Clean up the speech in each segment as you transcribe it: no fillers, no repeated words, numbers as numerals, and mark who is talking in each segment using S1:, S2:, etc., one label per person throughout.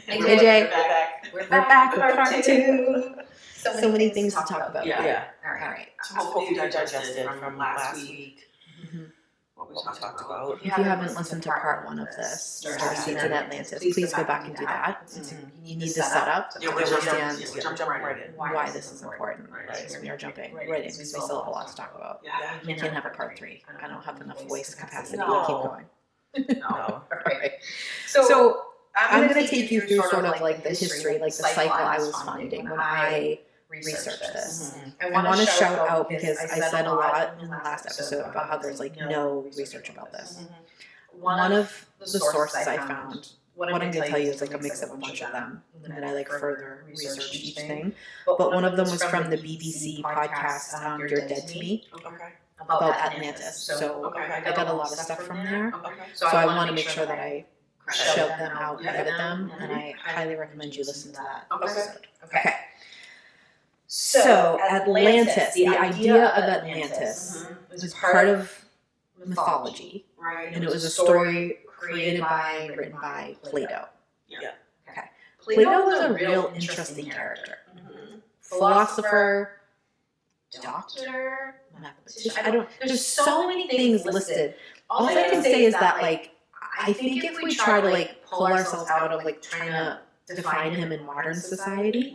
S1: Hey, JJ.
S2: We're
S1: back
S2: with
S1: with part 2.
S2: So many things to talk about.
S1: Yeah.
S2: All right.
S1: So hopefully you digested from last week what we talked about.
S2: If you haven't listened to part 1 of this, Starseeds and Atlantis, please go back and do that. You need the setup to understand why this is important. Because we are jumping right in because we still have a lot to talk about. We can't have a part 3. I don't have enough voice capacity to keep going.
S1: No.
S2: Right. So I'm going to take you through sort of like the history, like the cycle I was finding when I researched this. I want to shout out because I said a lot in the last episode about how there's like no research about this. One of the sources I found, what I'm going to tell you is like a mix of a bunch of them, and then I like further research each thing. But one of them was from the BBC podcast You're Dead to Me. About Atlantis. So I got a lot of stuff from there. So I want to make sure that I shout them out and edit them, and I highly recommend you listen to that episode. Okay. So Atlantis, the idea of Atlantis was part of mythology, and it was a story written by Plato. Okay. Plato was a real interesting character. Philosopher, doctor, mathematician. There's so many things listed. All I can say is that, like, I think if we try to, like, pull ourselves out of, like, trying to define him in modern society,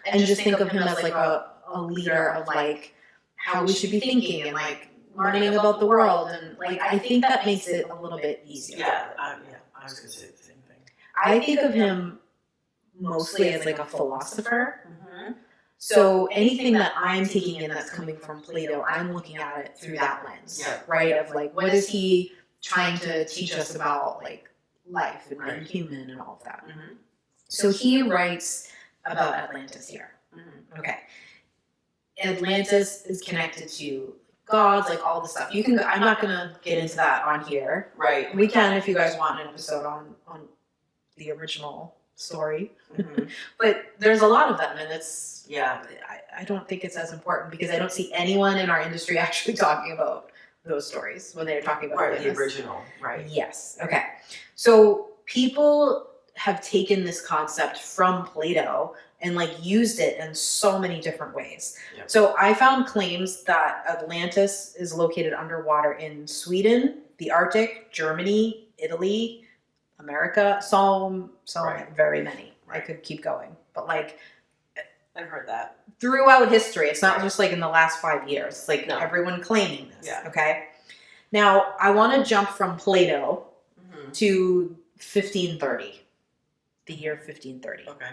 S2: and just think of him as, like, a leader of, like, how we should be thinking and, like, learning about the world, and, like, I think that makes it a little bit easier.
S1: Yeah, I was going to say the same thing.
S2: I think of him mostly as, like, a philosopher. So anything that I'm taking in that's coming from Plato, I'm looking at it through that lens, right? Of like, what is he trying to teach us about, like, life and being human and all of that? So he writes about Atlantis here. Okay. Atlantis is connected to gods, like all the stuff. You can. I'm not gonna get into that on here.
S1: Right.
S2: We can if you guys want an episode on the original story. But there's a lot of them, and it's.
S1: Yeah.
S2: I don't think it's as important because I don't see anyone in our industry actually talking about those stories when they're talking about
S1: the original, right?
S2: Yes. Okay. So people have taken this concept from Plato and like used it in so many different ways.
S1: Yep.
S2: So I found claims that Atlantis is located underwater in Sweden, the Arctic, Germany, Italy, America. So very many. I could keep going, but like.
S1: I've heard that.
S2: Throughout history. It's not just like in the last 5 years. It's like everyone claiming this. Yeah. Okay. Now, I want to jump from Plato to 1530. The year 1530.
S1: Okay.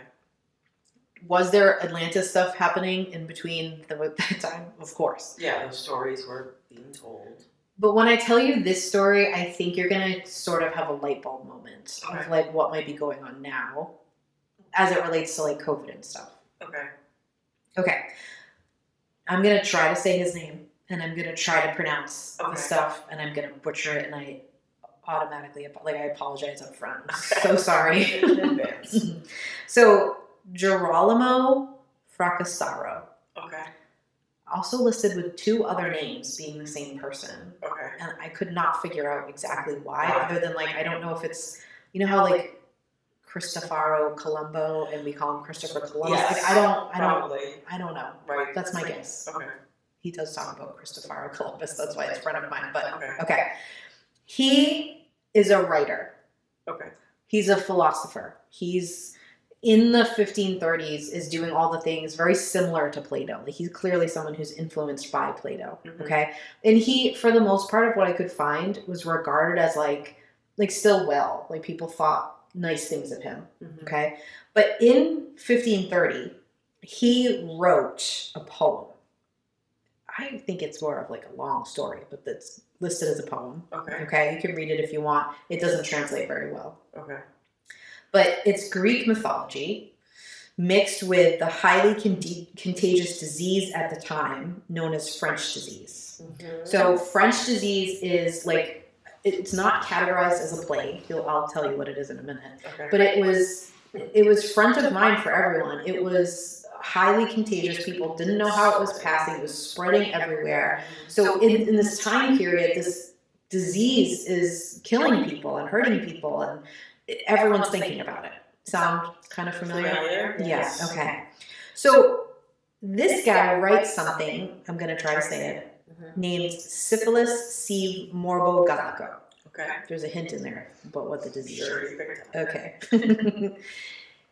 S2: Was there Atlantis stuff happening in between that time? Of course.
S1: Yeah, those stories were being told.
S2: But when I tell you this story, I think you're going to sort of have a light bulb moment of like what might be going on now as it relates to like COVID and stuff. Okay. I'm going to try to say his name, and I'm going to try to pronounce the stuff, and I'm going to butcher it, and I automatically, I apologize up front. I'm so sorry.
S1: In advance.
S2: So, Girolamo Fracassaro.
S1: Okay.
S2: Also listed with 2 other names being the same person.
S1: Okay.
S2: And I could not figure out exactly why, other than, like, I don't know if it's, you know how, like, Cristoforo Colombo, and we call him Christopher Columbus.
S1: Yes,
S2: like, I don't know.
S1: Right.
S2: That's my guess.
S1: Okay.
S2: He does talk about Cristoforo Columbus. That's why it's front of mind. But
S1: okay.
S2: He is a writer.
S1: Okay.
S2: He's a philosopher. He's in the 1530s is doing all the things very similar to Plato. Like, he's clearly someone who's influenced by Plato. Okay. And he, for the most part of what I could find, was regarded as like still well. Like, people thought nice things of him. Okay. But in 1530, he wrote a poem. I think it's more of like a long story, but it's listed as a poem. Okay. You can read it if you want. It doesn't translate very well.
S1: Okay.
S2: But it's Greek mythology mixed with the highly contagious disease at the time known as French disease. So French disease is like, it's not categorized as a plague. I'll tell you what it is in a minute.
S1: Okay.
S2: But it was front of mind for everyone. It was highly contagious. People didn't know how it was passing. It was spreading everywhere. So in this time period, this disease is killing people and hurting people, and everyone's thinking about it. Sound kind of familiar?
S1: Yes.
S2: Yeah, okay. So this guy writes something, I'm going to try to say it, named Syphilis sive morbo gallico.
S1: Okay.
S2: There's a hint in there about what the disease
S1: Sure,
S2: is.
S1: you picked it up.
S2: Okay.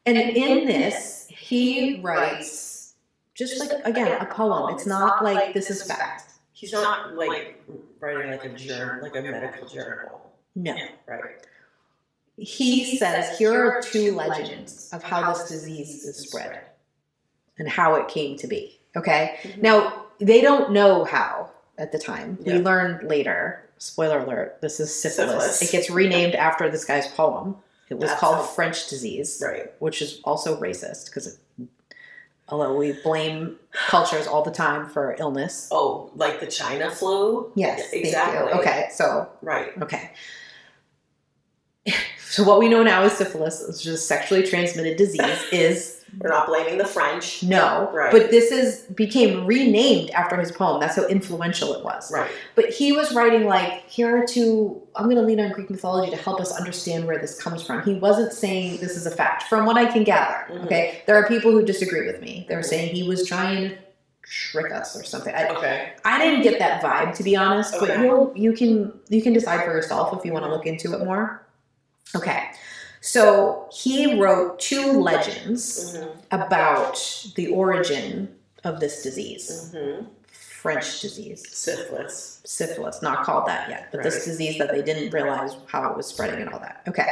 S2: And in this, he writes just like, again, a poem. It's not like this is fact.
S1: He's not like writing like a journal, like a medical journal.
S2: No.
S1: Right.
S2: He says, here are 2 legends of how this disease is spread and how it came to be. Okay. Now, they don't know how at the time. We learned later, spoiler alert, this is syphilis. It gets renamed after this guy's poem. It was called French disease, which is also racist because although we blame cultures all the time for illness.
S1: Oh, like the China flu?
S2: Yes,
S1: exactly.
S2: Thank you. Okay, so.
S1: Right.
S2: Okay. So what we know now is syphilis, which is a sexually transmitted disease, is...
S1: We're not blaming the French.
S2: No, but this became renamed after his poem. That's how influential it was.
S1: Right.
S2: But he was writing like, here are 2, I'm going to lean on Greek mythology to help us understand where this comes from. He wasn't saying this is a fact, from what I can gather. Okay, there are people who disagree with me. They're saying he was trying to trick us or something. I didn't get that vibe, to be honest. But you can decide for yourself if you want to look into it more. Okay. So he wrote 2 legends about the origin of this disease. French disease. Syphilis, not called that yet, but this disease that they didn't realize how it was spreading and all that. Okay.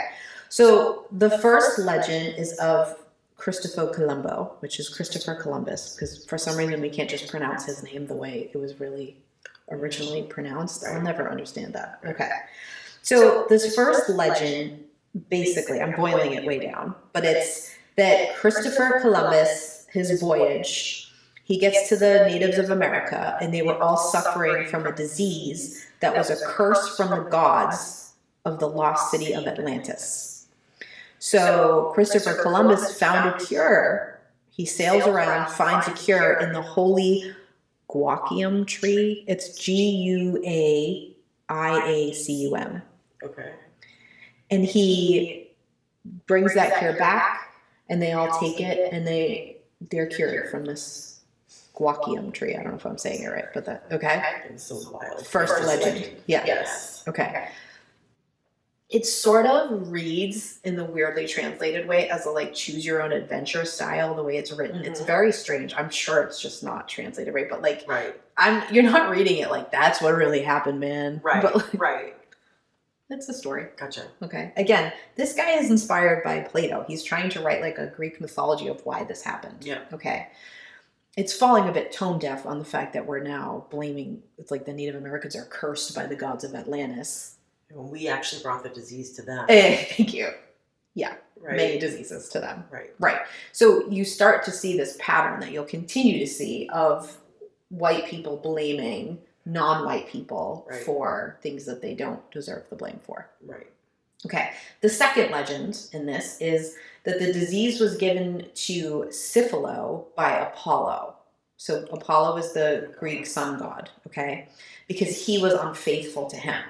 S2: So the first legend is of Cristoforo Colombo, which is Christopher Columbus, because for some reason we can't just pronounce his name the way it was really originally pronounced. I'll never understand that. Okay. So this first legend, basically, I'm boiling it way down, but it's that Christopher Columbus, his voyage, he gets to the natives of America, and they were all suffering from a disease that was a curse from the gods of the lost city of Atlantis. So Christopher Columbus found a cure. He sails around, finds a cure in the holy guacium tree. It's Guaiacum.
S1: Okay.
S2: And he brings that cure back, and they all take it, and they're cured from this guacium tree. I don't know if I'm saying it right, but that, okay?
S1: It's so wild.
S2: First legend. Yeah.
S1: Yes.
S2: Okay. It sort of reads in the weirdly translated way as a like choose your own adventure style, the way it's written. It's very strange. I'm sure it's just not translated right, but like you're not reading it like that's what really happened, man.
S1: Right.
S2: But
S1: Right.
S2: That's the story.
S1: Gotcha.
S2: Okay. Again, this guy is inspired by Plato. He's trying to write like a Greek mythology of why this happened.
S1: Yeah.
S2: Okay. It's falling a bit tone deaf on the fact that we're now blaming, it's like the Native Americans are cursed by the gods of Atlantis.
S1: And we actually brought the disease to them.
S2: Thank you. Yeah.
S1: Right.
S2: Many diseases to them.
S1: Right.
S2: Right. So you start to see this pattern that you'll continue to see of white people blaming non-white people for things that they don't deserve the blame for.
S1: Right.
S2: Okay. The second legend in this is that the disease was given to Syphilo by Apollo. So Apollo is the Greek sun god, okay? Because he was unfaithful to him.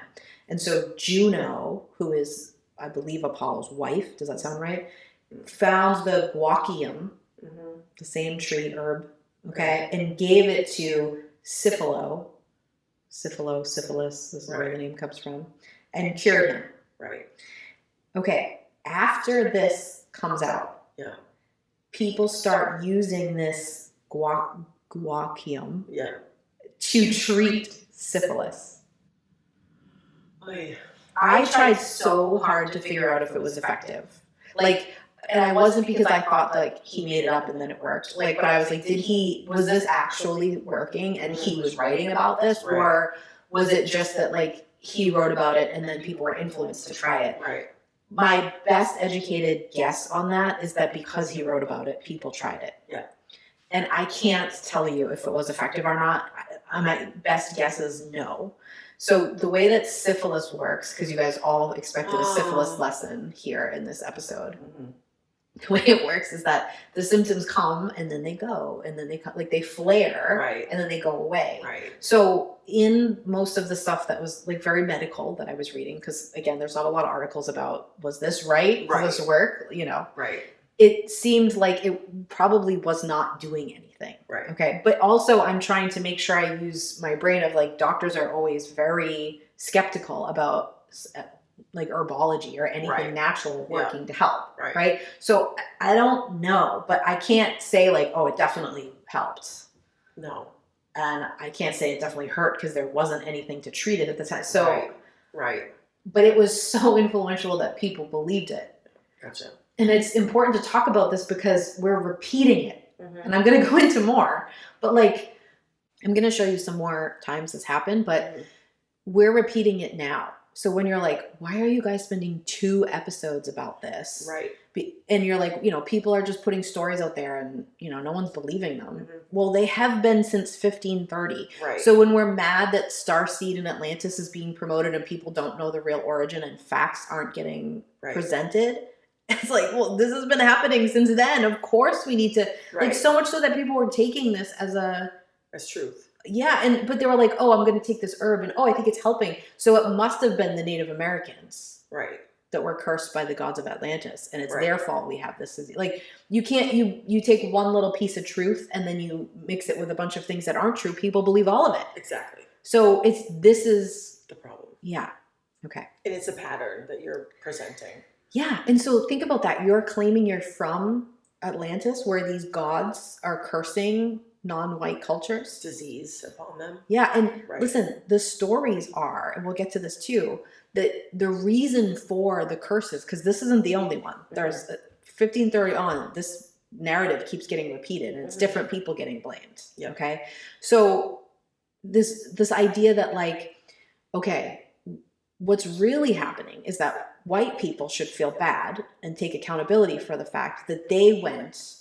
S2: And so Juno, who is, I believe, Apollo's wife, does that sound right? Found the guacium, the same tree, herb, okay? And gave it to Syphilo, syphilis, this is where the name comes from, and cured him.
S1: Right.
S2: Okay, after this comes out, people start using this guacium to treat syphilis. I tried so hard to figure out if it was effective. And I wasn't because I thought like he made it up and then it worked. But I was like, was this actually working and he was writing about this? Or was it just that like he wrote about it and then people were influenced to try it?
S1: Right.
S2: My best educated guess on that is that because he wrote about it, people tried it.
S1: Yeah.
S2: And I can't tell you if it was effective or not. My best guess is no. So the way that syphilis works, because you guys all expected a syphilis lesson here in this episode, the way it works is that the symptoms come and then they go, and then they come, like they flare,
S1: Right.
S2: and then they go away.
S1: Right.
S2: So in most of the stuff that was like very medical that I was reading, because again, there's not a lot of articles about, was this right?
S1: Right.
S2: Does this work? You know,
S1: Right.
S2: it seemed like it probably was not doing anything.
S1: Right.
S2: Okay. But also I'm trying to make sure I use my brain of like, doctors are always very skeptical about like herbology or anything
S1: Right.
S2: natural working to help.
S1: Right.
S2: Right. So I don't know, but I can't say like, oh, it definitely helped.
S1: No.
S2: And I can't say it definitely hurt because there wasn't anything to treat it at the time. So,
S1: right. Right.
S2: But it was so influential that people believed it.
S1: Gotcha.
S2: And it's important to talk about this because we're repeating it.
S1: Mm-hmm.
S2: And I'm going to go into more. But like, I'm going to show you some more times this happened, but we're repeating it now. So when you're like, why are you guys spending 2 episodes about this?
S1: Right.
S2: And you're like, you know, people are just putting stories out there and, you know, no one's believing them.
S1: Mm-hmm.
S2: Well, they have been since 1530.
S1: Right.
S2: So when we're mad that Starseed and Atlantis is being promoted and people don't know the real origin and facts aren't getting presented, it's like, well, this has been happening since then. Of course we need to, like, so much so that people were taking this as
S1: truth.
S2: Yeah, but they were like, oh, I'm going to take this herb, and oh, I think it's helping. So it must have been the Native Americans,
S1: right,
S2: that were cursed by the gods of Atlantis, and it's their fault we have this disease. Like, you can't, you take one little piece of truth and then you mix it with a bunch of things that aren't true. People believe all of it.
S1: Exactly.
S2: So this is
S1: the problem.
S2: Yeah. Okay.
S1: And it's a pattern that you're presenting.
S2: Yeah, and so think about that. You're claiming you're from Atlantis, where these gods are cursing non-white cultures.
S1: Disease upon them.
S2: Yeah, and listen, the stories are, and we'll get to this too, that the reason for the curses, because this isn't the only one. There's 1530 on, this narrative keeps getting repeated, and it's different people getting blamed.
S1: Yep.
S2: Okay, so this idea that like, okay, what's really happening is that white people should feel bad and take accountability for the fact that they went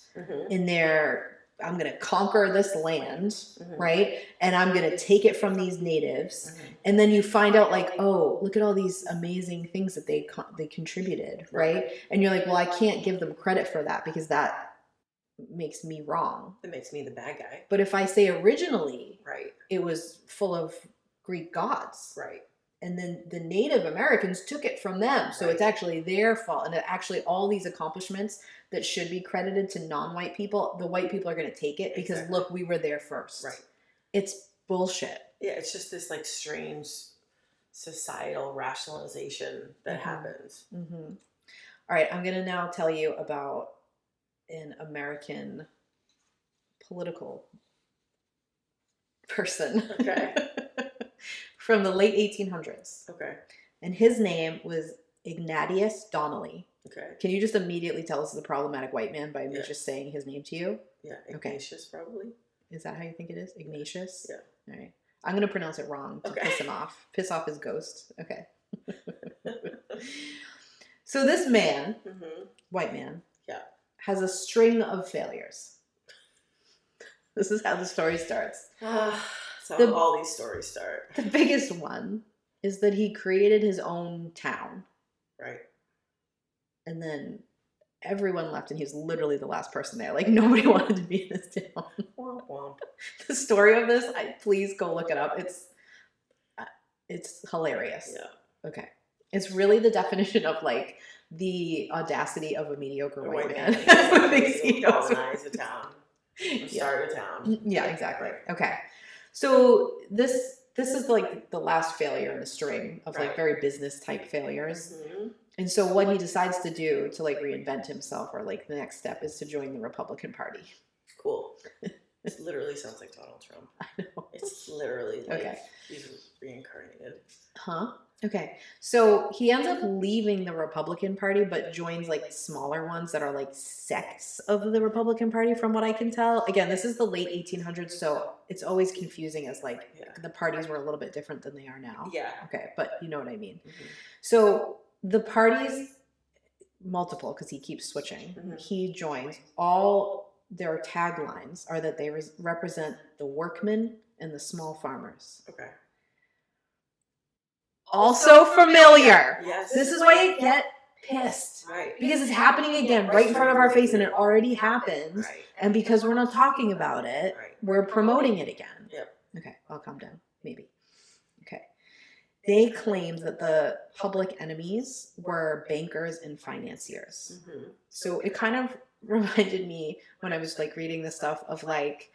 S2: in their, I'm going to conquer this land, right? And I'm going to take it from these natives. And then you find out like, oh, look at all these amazing things that they contributed, right? And you're like, well, I can't give them credit for that because that makes me wrong.
S1: It makes me the bad guy.
S2: But if I say originally, it was full of Greek gods.
S1: Right.
S2: And then the Native Americans took it from them. So it's actually their fault. And actually all these accomplishments that should be credited to non-white people, the white people are going to take it because look, we were there first.
S1: Right.
S2: It's bullshit.
S1: Yeah, it's just this like strange societal rationalization that happens.
S2: All right, I'm going to now tell you about an American political person.
S1: Okay.
S2: From the late 1800s.
S1: Okay.
S2: And his name was Ignatius Donnelly.
S1: Okay.
S2: Can you just immediately tell us is a problematic white man by me just saying his name to you?
S1: Yeah. Ignatius, probably.
S2: Is that how you think it is? Ignatius?
S1: Yeah.
S2: All right. I'm going to pronounce it wrong to piss him off. Piss off his ghost. Okay. So this man, white man, has a string of failures. This is how the story starts.
S1: So all these stories start.
S2: The biggest one is that he created his own town.
S1: Right.
S2: And then everyone left and he was literally the last person there. Like nobody wanted to be in this town.
S1: Womp womp.
S2: The story of this, please go look it up. It's hilarious.
S1: Yeah.
S2: Okay. It's really the definition of like the audacity of a mediocre white man.
S1: Colonize a town. Start a town.
S2: Yeah, exactly. Okay. So this is like the last failure in the string of like very business type failures. And so what he decides to do to like reinvent himself, or like the next step, is to join the Republican Party.
S1: Cool. It literally sounds like Donald Trump.
S2: I know.
S1: It's literally like he's reincarnated.
S2: Huh? Okay. So he ends up leaving the Republican Party, but joins like smaller ones that are like sects of the Republican Party, from what I can tell. Again, this is the late 1800s, so it's always confusing as like the parties were a little bit different than they are now.
S1: Yeah.
S2: Okay, but you know what I mean. So the parties, multiple, because he keeps switching, he joins. All their taglines are that they represent the workmen and the small farmers.
S1: Okay.
S2: Also familiar.
S1: Yes.
S2: This is why I get pissed.
S1: Right.
S2: Because it's happening again right in front of our face, and it already happened.
S1: Right.
S2: And because we're not talking about it, we're promoting it again.
S1: Yep.
S2: Okay, I'll calm down. Maybe. Okay. They claimed that the public enemies were bankers and financiers.
S1: Mm-hmm.
S2: So it kind of reminded me when I was like reading this stuff of like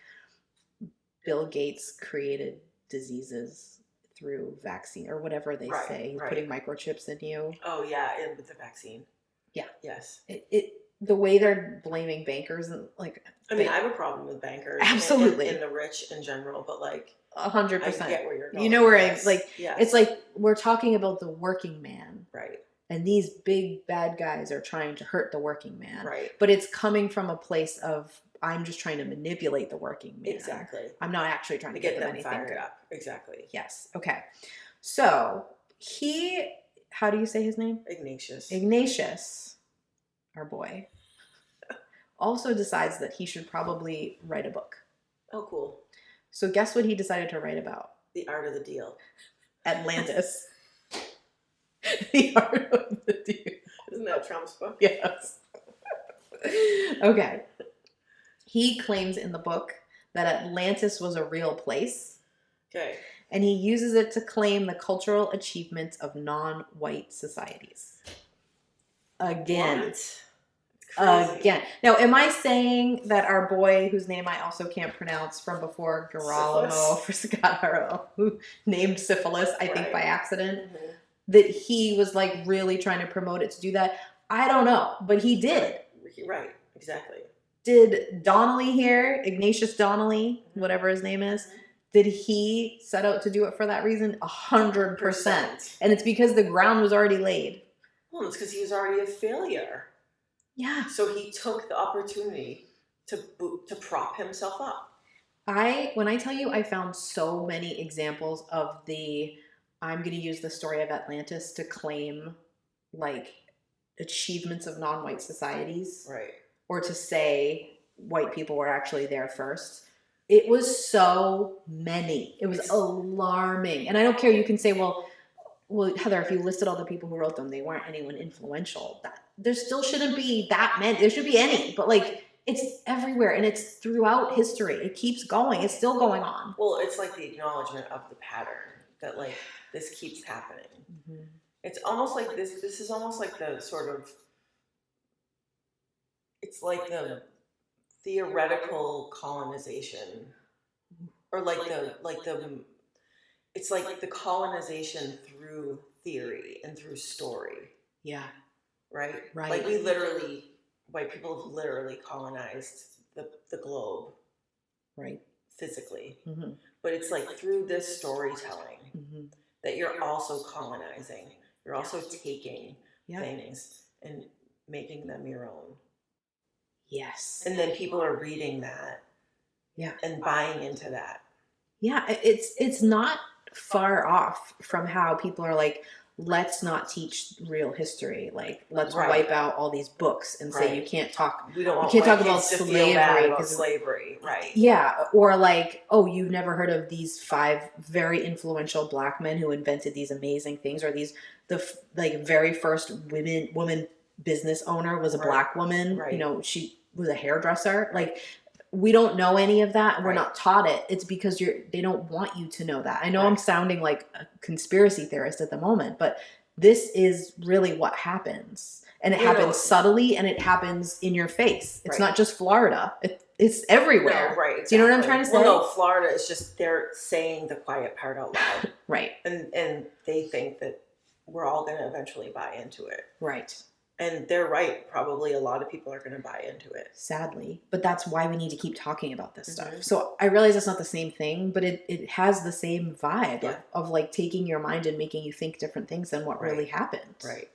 S2: Bill Gates created diseases through vaccine or whatever they say. He's putting microchips in you.
S1: Oh yeah, and with the vaccine. Yeah. Yes.
S2: The way they're blaming bankers and like.
S1: I mean, I have a problem with bankers.
S2: Absolutely.
S1: And the rich in general, but like.
S2: 100%.
S1: I get where you're going.
S2: You know where I'm like.
S1: Yes.
S2: It's like we're talking about the working man.
S1: Right.
S2: And these big bad guys are trying to hurt the working man.
S1: Right.
S2: But it's coming from a place of I'm just trying to manipulate the working man.
S1: Exactly.
S2: I'm not actually trying to get them anything
S1: fired
S2: good.
S1: up. Exactly.
S2: Yes. Okay. So how do you say his name? Ignatius, our boy, also decides that he should probably write a book.
S1: Oh, cool.
S2: So guess what he decided to write about?
S1: The art of the deal.
S2: Atlantis. The art of the deal.
S1: Isn't that Trump's book?
S2: Yes. Okay. He claims in the book that Atlantis was a real place.
S1: Okay.
S2: And he uses it to claim the cultural achievements of non-white societies. Again.
S1: What?
S2: Again. Now, am I saying that our boy, whose name I also can't pronounce from before, Girolamo Friscaro, who named syphilis, I think by accident, that he was like really trying to promote it to do that? I don't know, but he did.
S1: Right, exactly.
S2: Did Donnelly here, Ignatius Donnelly, whatever his name is, did he set out to do it for that reason? 100%. And it's because the ground was already laid.
S1: Well, it's because he was already a failure.
S2: Yeah.
S1: So he took the opportunity to prop himself up.
S2: When I tell you, I found so many examples of I'm going to use the story of Atlantis to claim like achievements of non-white societies.
S1: Right.
S2: Or to say white people were actually there first. It was so many. It was alarming. And I don't care. You can say, well, Heather, if you listed all the people who wrote them, they weren't anyone influential. There still shouldn't be that many. There should be any. But like, it's everywhere. And it's throughout history. It keeps going. It's still going on.
S1: Well, it's like the acknowledgement of the pattern that like this keeps happening. Mm-hmm. It's almost like this is almost like the sort of, it's like the theoretical colonization, or it's like the colonization through theory and through story.
S2: Yeah.
S1: Right? Like white people have literally colonized the globe.
S2: Right.
S1: Physically. Mm-hmm. But it's like through this storytelling that you're also colonizing. You're also taking things and making them your own.
S2: Yes.
S1: And then people are reading that.
S2: Yeah.
S1: And buying into that.
S2: Yeah. It's not far off from how people are like, let's not teach real history. Like, let's wipe out all these books and say you can't talk.
S1: We don't want
S2: you can't talk about
S1: kids to
S2: slavery.
S1: Feel bad about slavery, right?
S2: Yeah, or like, oh, you've never heard of these 5 very influential black men who invented these amazing things, or the very first woman business owner was a black woman. Right. You know, she was a hairdresser. Like, we don't know any of that, and we're not taught it. It's because they don't want you to know that. I know I'm sounding like a conspiracy theorist at the moment, but this is really what happens. And it happens subtly, and it happens in your face. It's not just Florida. It's everywhere.
S1: No, right. Exactly.
S2: Do you know what I'm trying to say?
S1: Well, no, Florida is just, they're saying the quiet part out loud.
S2: Right.
S1: And they think that we're all going to eventually buy into it.
S2: Right.
S1: And they're right. Probably a lot of people are going to buy into it.
S2: Sadly. But that's why we need to keep talking about this stuff. So I realize it's not the same thing, but it has the same vibe of like taking your mind and making you think different things than what really happened.
S1: Right.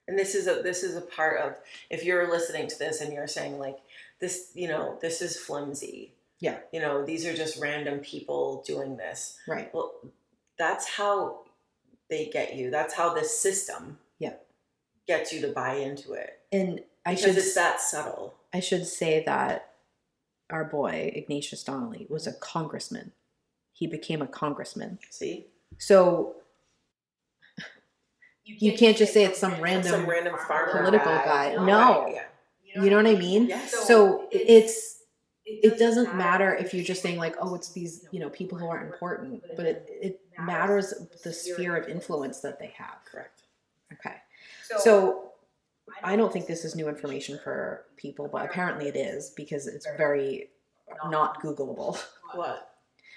S1: And this is a part of, if you're listening to this and you're saying like, this, this is flimsy. Yeah. These are just random people doing this. Right. Well, that's how they get you. That's how this system gets you to buy into it. And it's that subtle.
S2: I should say that our boy, Ignatius Donnelly, was a congressman. He became a congressman.
S1: See?
S2: So you can't just say it's some random
S1: farmer
S2: political guy.
S1: No.
S2: Right, yeah. You know what I mean?
S1: Yes.
S2: So it doesn't matter if you're just saying like, oh, it's these, people who aren't important, but it matters the sphere of influence that they have.
S1: Correct.
S2: Okay. So I don't think this is new information for people, but apparently it is because it's very not Googleable.
S1: What?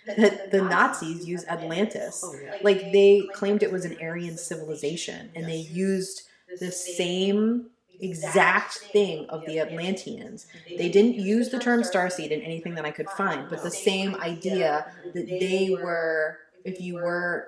S2: That the Nazis used Atlantis. Oh, yeah. Like they claimed it was an Aryan civilization and they used the same exact thing of the Atlanteans. They didn't use the term starseed in anything that I could find, but the same idea that they were, if you were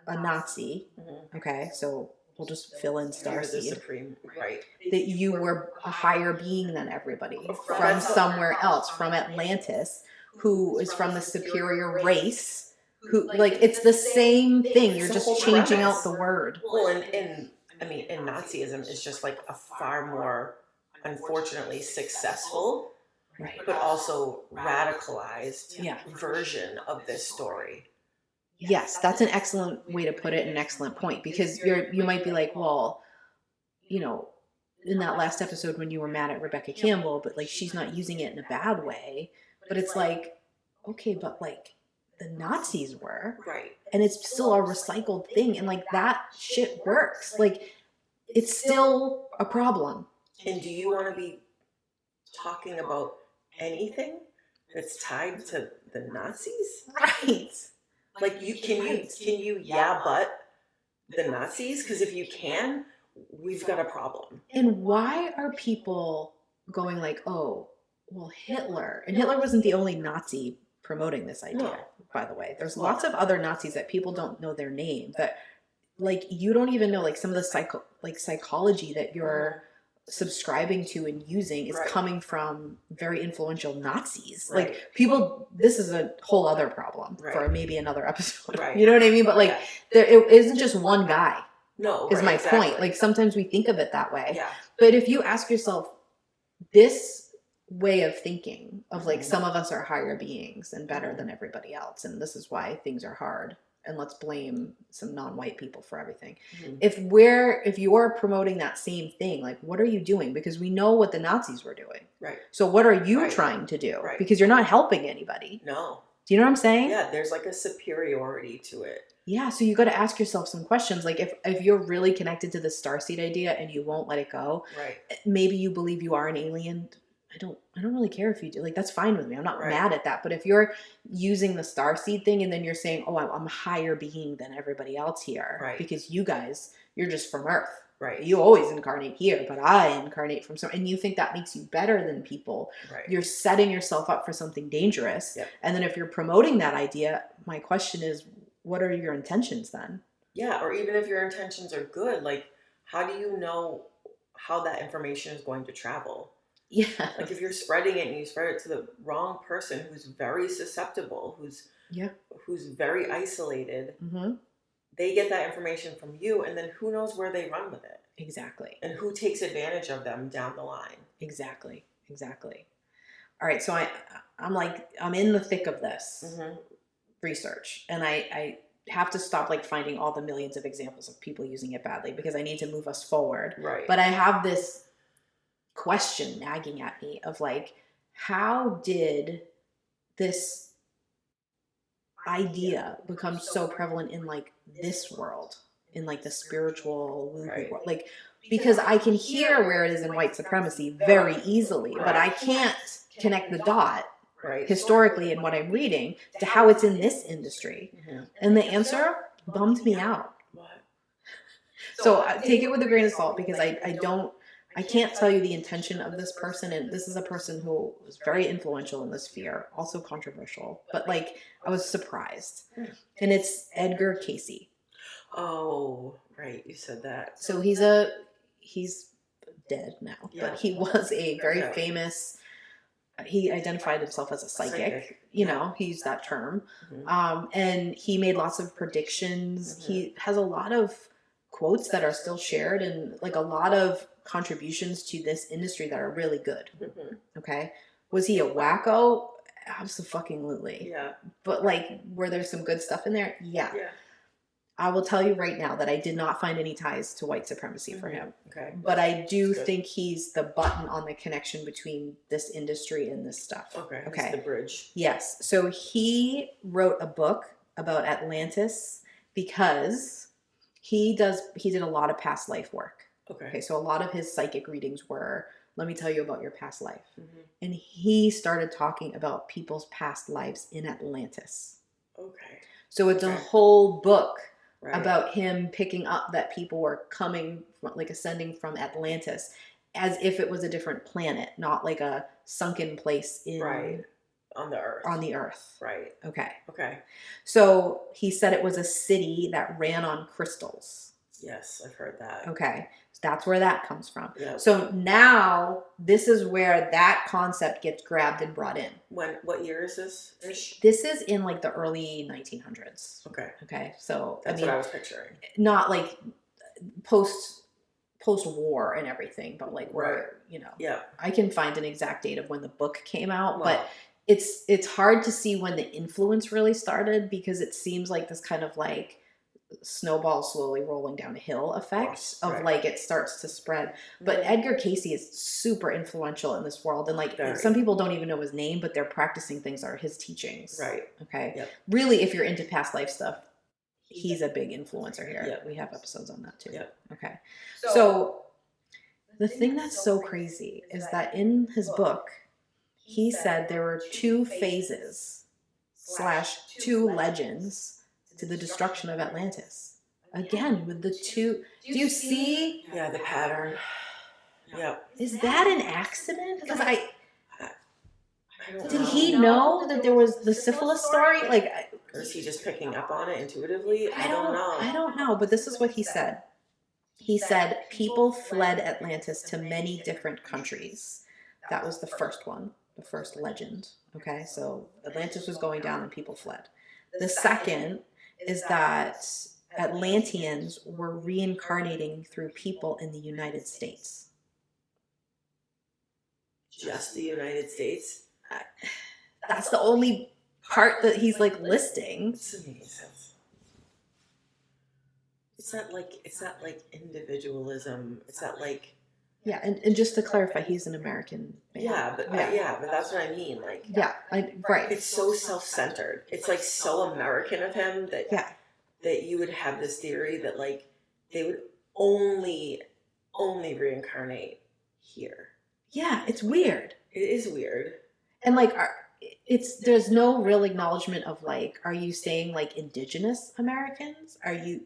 S2: a Nazi, okay, so we'll just fill in starseed,
S1: right?
S2: That you were a higher being than everybody from somewhere else, from Atlantis, who is from the superior race, who, like, it's the same thing. You're just changing out the word.
S1: Well, and Nazism is just like a far more, unfortunately, successful,
S2: right,
S1: but also radicalized version of this story.
S2: Yes, that's an excellent way to put it, an excellent point, because you might be like, well, in that last episode when you were mad at Rebecca Campbell, but like she's not using it in a bad way. But it's like, okay, but like the Nazis were.
S1: Right.
S2: And it's still a recycled thing. And like that shit works. Like it's still a problem.
S1: And do you want to be talking about anything that's tied to the Nazis?
S2: Right.
S1: Like can you but the Nazis? Because if you can, we've got a problem.
S2: And why are people going like, oh, well, Hitler. And Hitler wasn't the only Nazi promoting this idea, by the way. There's lots of other Nazis that people don't know their name, that like you don't even know, like some of the psychology that you're subscribing to and using is coming from very influential Nazis.
S1: Right.
S2: Like people, this is a whole other problem for maybe another episode.
S1: Right.
S2: You know what I mean? But like it isn't just one guy.
S1: No,
S2: is my point. Like sometimes we think of it that way.
S1: Yeah.
S2: But if you ask yourself this way of thinking of like some of us are higher beings and better than everybody else, and this is why things are hard, and let's blame some non-white people for everything. If you're promoting that same thing, like what are you doing? Because we know what the Nazis were doing.
S1: Right.
S2: So what are you trying to do?
S1: Right.
S2: Because you're not helping anybody.
S1: No.
S2: Do you know what I'm saying?
S1: Yeah, there's like a superiority to it.
S2: Yeah, so you got to ask yourself some questions. Like if you're really connected to the starseed idea and you won't let it go, maybe you believe you are an alien. I don't really care if you do. Like that's fine with me. I'm not mad at that. But if you're using the starseed thing and then you're saying, "Oh, I'm a higher being than everybody else here because you guys, you're just from Earth.
S1: Right.
S2: You always incarnate here, but I incarnate from somewhere," and you think that makes you better than people.
S1: Right.
S2: You're setting yourself up for something dangerous.
S1: Yep.
S2: And then if you're promoting that idea, my question is, what are your intentions then?
S1: Yeah, or even if your intentions are good, like how do you know how that information is going to travel?
S2: Yeah.
S1: Like if you're spreading it and you spread it to the wrong person who's very susceptible, who's very isolated, they get that information from you, and then who knows where they run with it.
S2: Exactly.
S1: And who takes advantage of them down the line.
S2: Exactly. All right, so I'm in the thick of this research, and I have to stop like finding all the millions of examples of people using it badly because I need to move us forward.
S1: Right.
S2: But I have this question nagging at me of like, how did this idea become so prevalent in like this world, in like the spiritual world? Like, because I can hear where it is in white supremacy very easily, but I can't connect the dot historically in what I'm reading to how it's in this industry. And the answer bummed me out. So take it with a grain of salt because I can't tell you the intention of this person, and this is a person who was very influential in this sphere, also controversial, but like I was surprised. And it's Edgar Cayce.
S1: Oh, right, you said that.
S2: So he's dead now, but he was a very famous. He identified himself as a psychic. You know, he used that term, and he made lots of predictions. He has a lot of quotes that are still shared, and like a lot of contributions to this industry that are really good. Okay. Was he a wacko? Absolutely.
S1: Yeah.
S2: But like, were there some good stuff in there? Yeah. I will tell you right now that I did not find any ties to white supremacy for him.
S1: Okay.
S2: But I do think he's the button on the connection between this industry and this stuff.
S1: Okay. Okay. The bridge.
S2: Yes. So he wrote a book about Atlantis because he did a lot of past life work. Okay. So a lot of his psychic readings were, let me tell you about your past life. And he started talking about people's past lives in Atlantis. Okay. So it's a whole book about him picking up that people were coming, like ascending from Atlantis as if it was a different planet, not like a sunken place
S1: on the earth.
S2: On the earth.
S1: Right.
S2: Okay. So he said it was a city that ran on crystals.
S1: Yes, I've heard that.
S2: Okay. So that's where that comes from. Yep. So now this is where that concept gets grabbed and brought in.
S1: What year is this?
S2: This is in like the early 1900s. Okay. So
S1: that's what I was picturing.
S2: Not like post-war and everything, but like where, I can find an exact date of when the book came out, but it's hard to see when the influence really started because it seems like this kind of like snowball slowly rolling down a hill effect of like it starts to spread. But Edgar Cayce is super influential in this world, and like some people don't even know his name, but their practicing things are his teachings. Right. Okay. Yep. Really, if you're into past life stuff, he's a big influencer here. Yep. We have episodes on that too. Yep. Okay. So the thing that's so crazy is that in his book, he said there were 2 phases / 2 legends to the destruction of Atlantis. Again, with the 2. Do you see?
S1: Yeah, the pattern. Yeah.
S2: Is that an accident? Because did he know that there was the syphilis story? Like,
S1: or is he just picking up on it intuitively? I don't know.
S2: I don't know, but this is what he said. He said people fled Atlantis to many different countries. That was the first one, the first legend. Okay, so Atlantis was going down and people fled. The second is that Atlanteans were reincarnating through people in the United States.
S1: Just the United States?
S2: That's the only part that he's like listing.
S1: It's not like individualism. It's not like...
S2: Yeah, and just to clarify, he's an American man.
S1: Yeah, but that's what I mean. Like,
S2: right.
S1: It's so self-centered. It's like so American of him that you would have this theory that like they would only reincarnate here.
S2: Yeah, it's weird.
S1: It is weird.
S2: And like, there's no real acknowledgement of like, are you saying like indigenous Americans?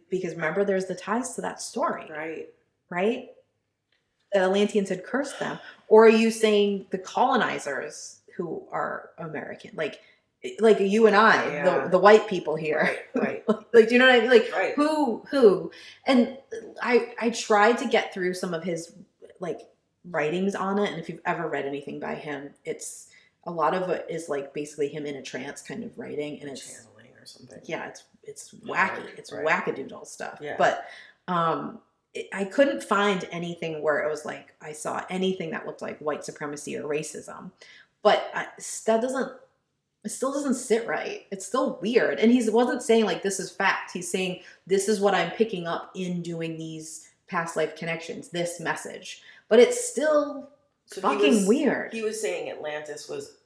S2: Because remember, there's the ties to that story. Right? The Atlanteans had cursed them. Or are you saying the colonizers who are American? Like you and I, the white people here. Right. Like, do you know what I mean? Like, who? And I tried to get through some of his like writings on it. And if you've ever read anything by him, it's a lot of it is like basically him in a trance kind of writing. And it's
S1: channeling or something.
S2: Yeah, it's wacky. It's wackadoodle stuff. Yeah. But I couldn't find anything where it was like I saw anything that looked like white supremacy or racism, but it still doesn't sit right. It's still weird. And he wasn't saying like this is fact. He's saying this is what I'm picking up in doing these past life connections, this message. But it's still fucking weird.
S1: He was saying Atlantis was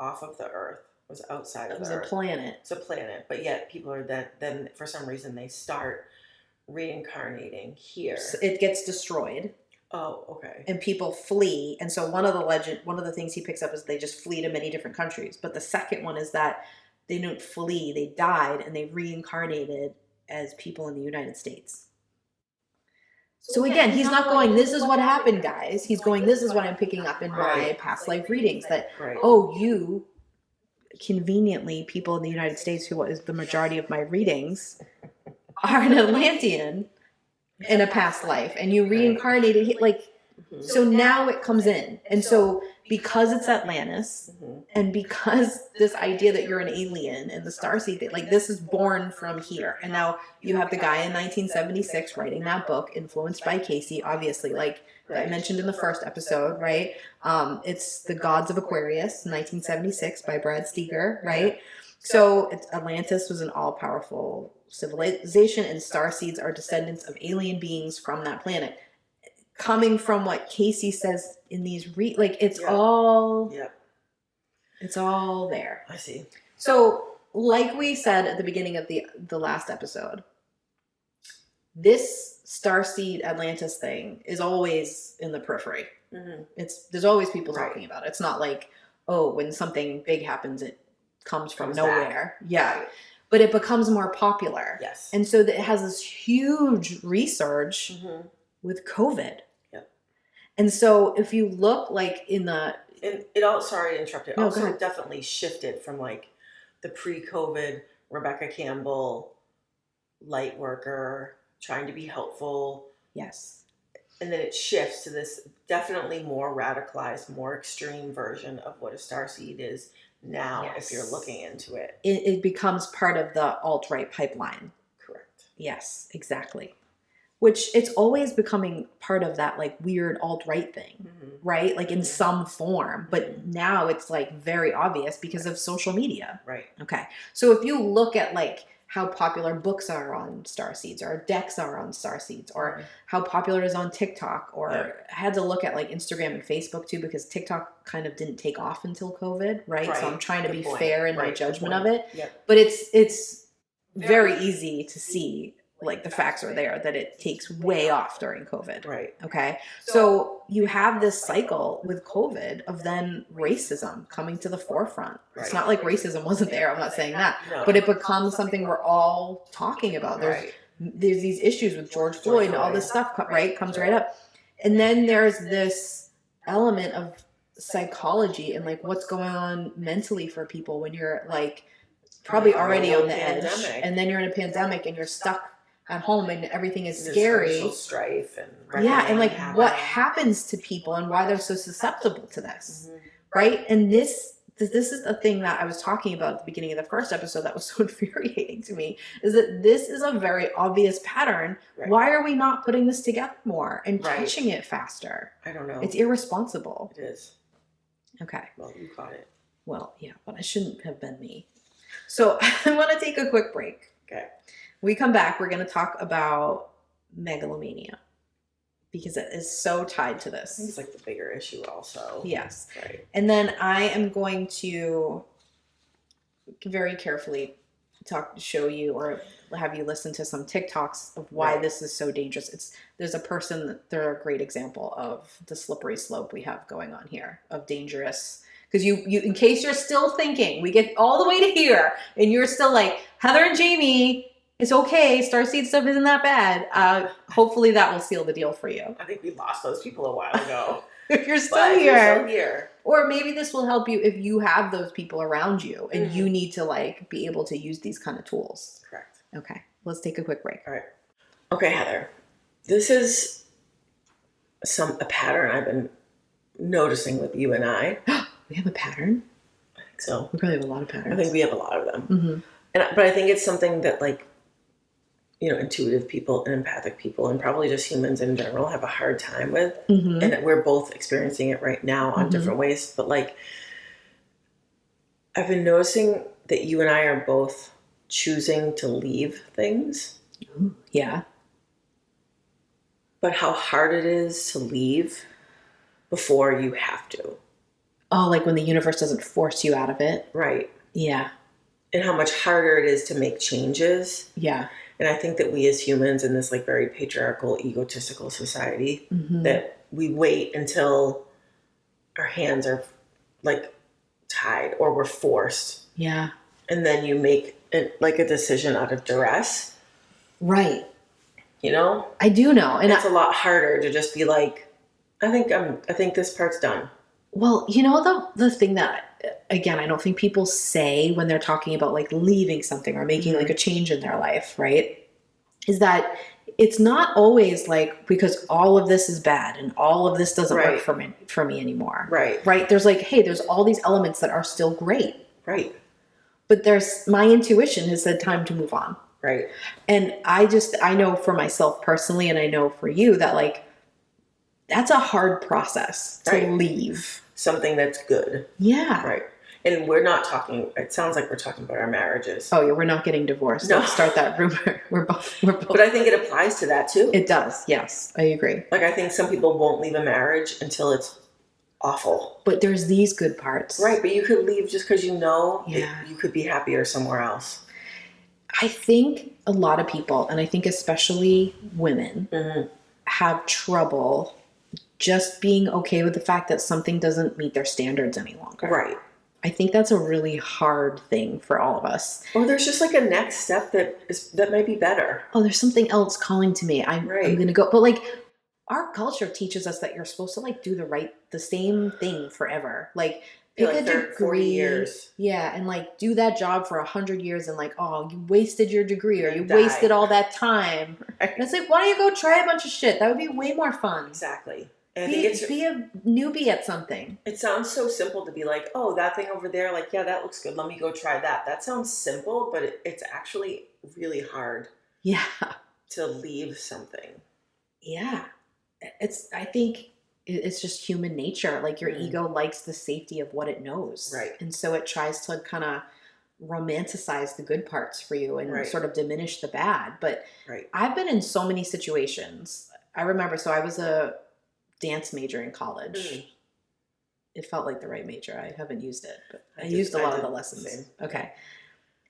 S1: off of the earth, was outside of the earth.
S2: It was a planet.
S1: It's a planet, but yet people are then for some reason they start reincarnating here.
S2: So it gets destroyed.
S1: Oh, okay.
S2: And people flee. And so one of the things he picks up is they just flee to many different countries. But the second one is that they didn't flee, they died and they reincarnated as people in the United States. So again, he's not going, this is what happened, guys. He's going, this is what I'm picking up in my past life readings. That, you, conveniently, people in the United States, who is the majority of my readings, are an Atlantean in a past life, and you reincarnated so now it comes in. And so because it's Atlantis, and because this idea that you're an alien and the starseed, like this is born from here. And now you have the guy in 1976 writing that book, influenced by Cayce, obviously, like I mentioned in the first episode, right? It's The Gods of Aquarius, 1976 by Brad Steger, right? So Atlantis was an all-powerful civilization, and starseeds are descendants of alien beings from that planet. Coming from what Casey says in these it's all it's all there.
S1: I see.
S2: So like we said at the beginning of the last episode, this Starseed Atlantis thing is always in the periphery. Mm-hmm. There's always people talking about it. It's not like, oh, when something big happens, it comes from nowhere. Back. Yeah. Right. But it becomes more popular.
S1: Yes.
S2: And so it has this huge resurge with COVID. Yep. And so if you look
S1: sorry to interrupt, it also definitely shifted from like the pre-COVID Rebecca Campbell light worker trying to be helpful.
S2: Yes.
S1: And then it shifts to this definitely more radicalized, more extreme version of what a starseed is now, if you're looking into it.
S2: It becomes part of the alt-right pipeline.
S1: Correct.
S2: Yes, exactly. Which it's always becoming part of that like weird alt-right thing, right? Like in some form. But now it's like very obvious because of social media.
S1: Right.
S2: Okay. So if you look at like how popular books are on starseeds or decks are on starseeds or how popular it is on TikTok or I had to look at like Instagram and Facebook too because TikTok kind of didn't take off until COVID, right? So I'm trying to be fair in my judgment of it.
S1: Yep.
S2: But it's very easy to see like the facts are there that it takes way off during COVID.
S1: Right.
S2: Okay. So you have this cycle with COVID of then racism coming to the forefront. Right. It's not like racism wasn't there. I'm not saying that, but it becomes something we're all talking about. There's these issues with George Floyd and all this stuff, right? Comes right up. And then there's this element of psychology and like what's going on mentally for people when you're like probably already on the edge and then you're in a pandemic and you're stuck at home and everything is scary.
S1: Racial strife and
S2: and like what happens to people and why they're so susceptible to this, right? And this is the thing that I was talking about at the beginning of the first episode that was so infuriating to me is that this is a very obvious pattern. Right. Why are we not putting this together more and catching it faster?
S1: I don't know.
S2: It's irresponsible.
S1: It is.
S2: Okay.
S1: Well, you caught it.
S2: Well, yeah, but I shouldn't have been me. So I want to take a quick break.
S1: Okay.
S2: When we come back, we're going to talk about megalomania because it is so tied to this.
S1: I think it's like the bigger issue also.
S2: Yes.
S1: Right.
S2: And then I am going to very carefully show you or have you listen to some TikToks of why this is so dangerous. There's a person they're a great example of the slippery slope we have going on here of dangerous. Because you, in case you're still thinking, we get all the way to here and you're still like, Heather and Jamie, it's okay. Starseed stuff isn't that bad. Hopefully that will seal the deal for you.
S1: I think we lost those people a while ago.
S2: If you're still here. Or maybe this will help you if you have those people around you and you need to like be able to use these kind of tools.
S1: Correct.
S2: Okay. Let's take a quick break.
S1: All right. Okay, Heather. This is a pattern I've been noticing with you and I.
S2: We have a pattern?
S1: I think so.
S2: We probably have a lot of patterns.
S1: I think we have a lot of them. But I think it's something that like, intuitive people and empathic people and probably just humans in general have a hard time with. And we're both experiencing it right now on different ways. But like, I've been noticing that you and I are both choosing to leave things.
S2: Ooh, yeah.
S1: But how hard it is to leave before you have to.
S2: Oh, like when the universe doesn't force you out of it.
S1: Right.
S2: Yeah.
S1: And how much harder it is to make changes.
S2: Yeah.
S1: And I think that we as humans in this like very patriarchal, egotistical society, that we wait until our hands are like tied or we're forced.
S2: Yeah.
S1: And then you make a decision out of duress.
S2: Right.
S1: I
S2: do know.
S1: And it's a lot harder to just be like, I think this part's done.
S2: Well, the thing that, again, I don't think people say when they're talking about like leaving something or making like a change in their life, right? Is that it's not always like because all of this is bad and all of this doesn't work for me anymore. Right. Right. There's like, hey, there's all these elements that are still great.
S1: Right.
S2: But my intuition has said time to move on.
S1: Right.
S2: And I know for myself personally, and I know for you that like, that's a hard process to leave.
S1: Something that's good.
S2: Yeah.
S1: Right. And we're not talking, it sounds like we're talking about our marriages.
S2: Oh yeah, we're not getting divorced.
S1: No.
S2: Don't start that rumor. We're both.
S1: But I think it applies to that too.
S2: It does, yes. I agree.
S1: Like, I think some people won't leave a marriage until it's awful.
S2: But there's these good parts.
S1: Right, but you could leave just because you know you could be happier somewhere else.
S2: I think a lot of people, and I think especially women, have trouble just being okay with the fact that something doesn't meet their standards any longer.
S1: Right.
S2: I think that's a really hard thing for all of us.
S1: Or there's just like a next step that might be better.
S2: Oh, there's something else calling to me. I'm going to go. But like, our culture teaches us that you're supposed to like do the same thing forever. Like, pick a degree. 40 years. Yeah, and like do that job for 100 years and like, oh, you wasted your degree or you wasted all that time. Right. And it's like, why don't you go try a bunch of shit? That would be way more fun.
S1: Exactly.
S2: And be a newbie at something.
S1: It sounds so simple to be like, oh, that thing over there, like, yeah, that looks good. Let me go try that. That sounds simple, but it's actually really hard.
S2: Yeah.
S1: To leave something.
S2: Yeah. I think it's just human nature. Like, your ego likes the safety of what it knows.
S1: Right.
S2: And so it tries to kind of romanticize the good parts for you and sort of diminish the bad. But I've been in so many situations. I remember, so I was a dance major in college. It felt like the right major. I haven't used it, but I used a lot of the lessons.
S1: Same.
S2: Okay.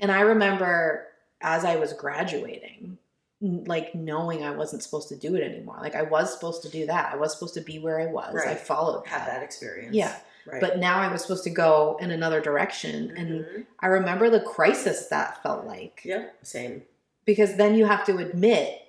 S2: And I remember as I was graduating, like knowing I wasn't supposed to do it anymore. Like, I was supposed to do that. I was supposed to be where I was. I followed
S1: Have that experience.
S2: Yeah. Right. But now I was supposed to go in another direction. And I remember the crisis that felt like.
S1: Yeah, same.
S2: Because then you have to admit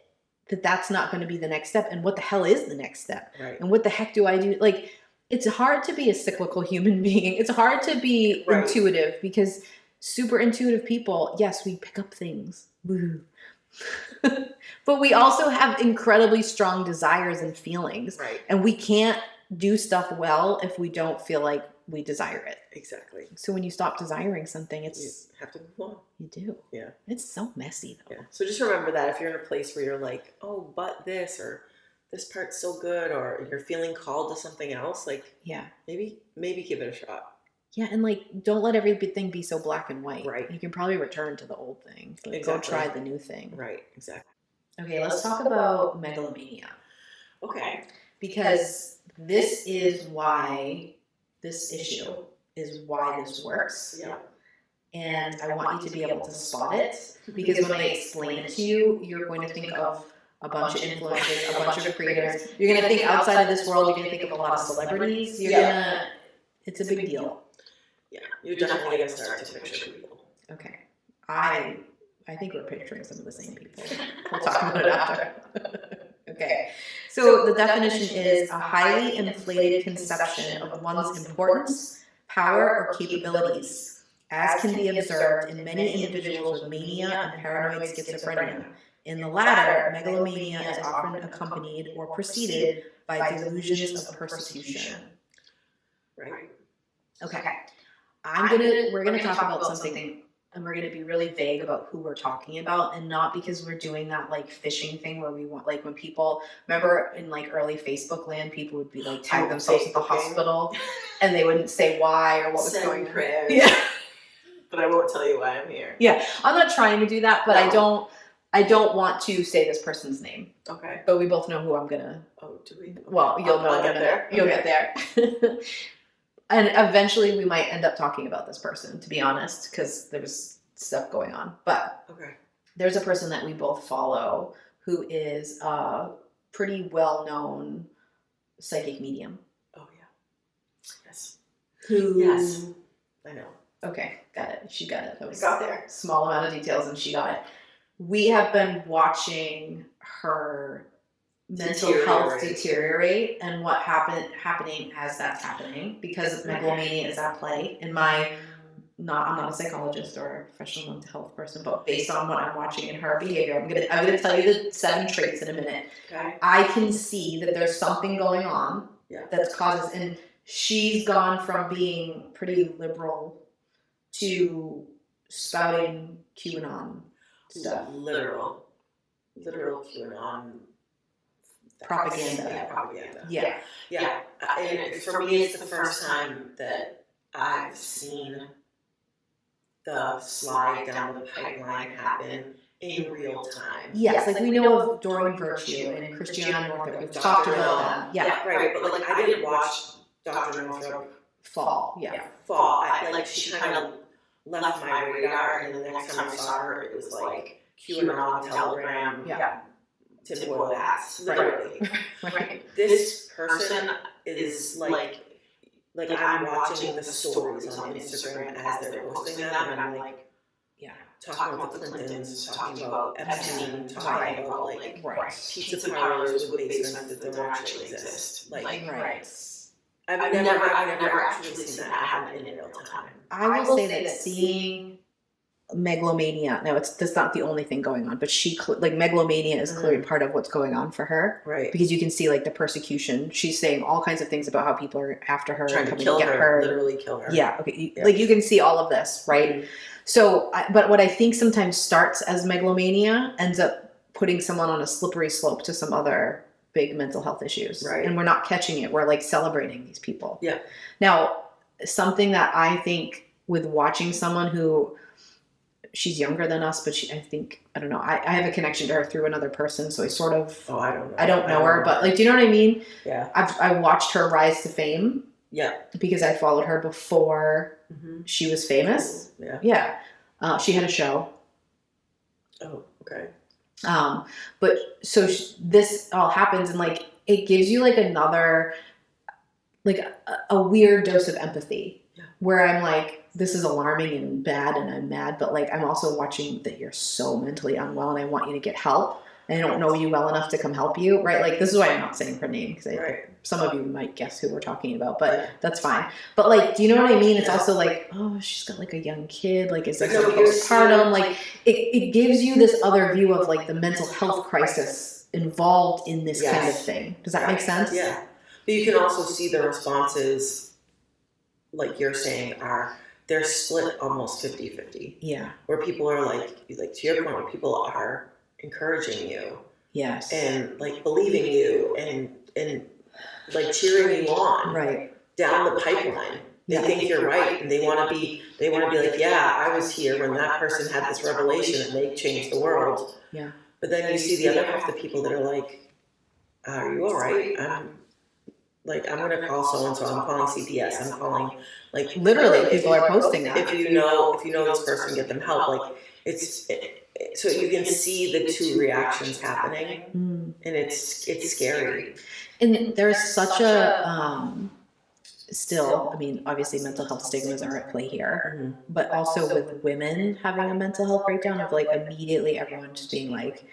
S2: that that's not going to be the next step. And what the hell is the next step? Right. And what the heck do I do? Like, it's hard to be a cyclical human being. It's hard to be intuitive, because super intuitive people, yes, we pick up things. Woo. But we also have incredibly strong desires and feelings. Right. And we can't do stuff well if we don't feel like we desire it. Exactly. So when you stop desiring something, you
S1: have to move on.
S2: You do. Yeah. It's so messy though.
S1: Yeah. So just remember that if you're in a place where you're like, oh, but this, or this part's so good, or you're feeling called to something else, like, maybe give it a shot. Yeah, and like, don't let everything be so black and white. Right. You can probably return to the old thing. But go try the new thing. Right. Exactly. Okay, let's talk about megalomania. Okay. Because this is why this issue is why this works. Yeah. And I want you to be able to spot it, because when I explain it to you, you're going to think of a bunch of influencers, a bunch of creators. You're going to think outside of this world. You're going to think of a lot of celebrities. It's a big deal. Yeah, you're definitely going to start to picture people. Okay. I think we're picturing some of the same people. We'll talk about it after. Okay. So the definition is a highly inflated conception of one's importance, power, or capabilities, as can be observed in many individuals with mania and paranoid schizophrenia. In the latter, megalomania is often accompanied or preceded by delusions of persecution. Right. Okay. We're gonna talk about something, and we're gonna be really vague about who we're talking about, and not because we're doing that like phishing thing where we want, like, when people, remember in like early Facebook land, people would be like tag themselves at the hospital and they wouldn't say why or what was going on. Yeah. But I won't tell you why I'm here.
S2: Yeah. I'm not trying to do that, but no. I don't want to say this person's name. Okay. But we both know who I'm gonna.
S1: Oh, do we?
S2: Well, you'll know. You'll get there. And eventually we might end up talking about this person, to be honest, because there's stuff going on. But there's a person that we both follow who is a pretty well-known psychic medium. Oh, yeah. Yes. Yes. I know. Okay, got it. She got it. That was got there. Small amount of details, and she got it. We have been watching her mental health deteriorate, and what happening as that's happening, because megalomania is at play. I'm not a psychologist or a professional mental health person, but based on what I'm watching in her behavior, I'm gonna tell you the 7 traits in a minute. Okay. I can see that there's something going on that's causes, and she's gone from being pretty liberal to spouting QAnon stuff. Literal QAnon propaganda.
S1: Yeah. And for me, it's the first time that I've seen the slide down the pipeline happen in real time.
S2: Yes, like we know of Doreen Virtue and Christiana Northrup. We've talked about them. Yeah,
S1: right. But like I didn't watch Dr. Northrup
S2: fall. Yeah,
S1: fall. Like she kind of left my radar, and the next time I saw her, it was like QAnon, Telegram, tinfoil hats, literally.
S2: Right.
S1: This person is like I'm watching the stories on Instagram as they're posting them, and I'm like, talking about the Clintons, talking about Epstein, talking about like pizza parlors with basements that don't actually exist. I've never actually seen that happen in real time.
S2: I will say that seeing megalomania, no, that's not the only thing going on, but like megalomania is clearly part of what's going on for her,
S1: right?
S2: Because you can see like the persecution. She's saying all kinds of things about how people are after her,
S1: trying to kill her, literally kill her.
S2: Yeah, okay, like you can see all of this, right? Mm-hmm. So, but what I think sometimes starts as megalomania ends up putting someone on a slippery slope to some other big mental health issues,
S1: right?
S2: And we're not catching it. We're like celebrating these people.
S1: Yeah.
S2: Now, something that I think with watching someone who, she's younger than us, but I don't know. I have a connection to her through another person, so I sort of.
S1: Oh, I don't know.
S2: I don't know her, but like, do you know what I mean?
S1: Yeah.
S2: I watched her rise to fame.
S1: Yeah.
S2: Because I followed her before she was famous.
S1: Yeah.
S2: Yeah. She had a show.
S1: Oh, okay.
S2: But so this all happens, and like it gives you like another, like a weird dose of empathy.
S1: Yeah.
S2: Where I'm like, this is alarming and bad, and I'm mad, but like I'm also watching that you're so mentally unwell, and I want you to get help. And I don't know you well enough to come help you, right? Like this is why I'm not saying her name, because some of you might guess who we're talking about, but that's fine. But like, do you know what I mean? It's also like, oh, she's got like a young kid, like is this a postpartum? Like it gives you this other view of like the mental health crisis involved in this kind of thing. Does that make sense?
S1: Yeah. But you can also see the responses, like you're saying, they're split almost 50-50.
S2: Yeah.
S1: Where people are like to your point, where people are encouraging you,
S2: yes,
S1: and like believing you, and like cheering you on,
S2: right,
S1: down the pipeline. They think you're right, and they want to be like, yeah, I was here when that person had this revelation and they changed the world.
S2: Yeah.
S1: But then you see the other half of the people that are like, are you all right? I'm going to call so and so. I'm calling CPS. I'm calling, like,
S2: literally people are posting that.
S1: If you know this person, get them help. Like so you can see the two reactions happening, and it's scary.
S2: And there's such a still, I mean, obviously mental health stigmas are at play here, but also with women having a mental health breakdown of like immediately everyone just being like,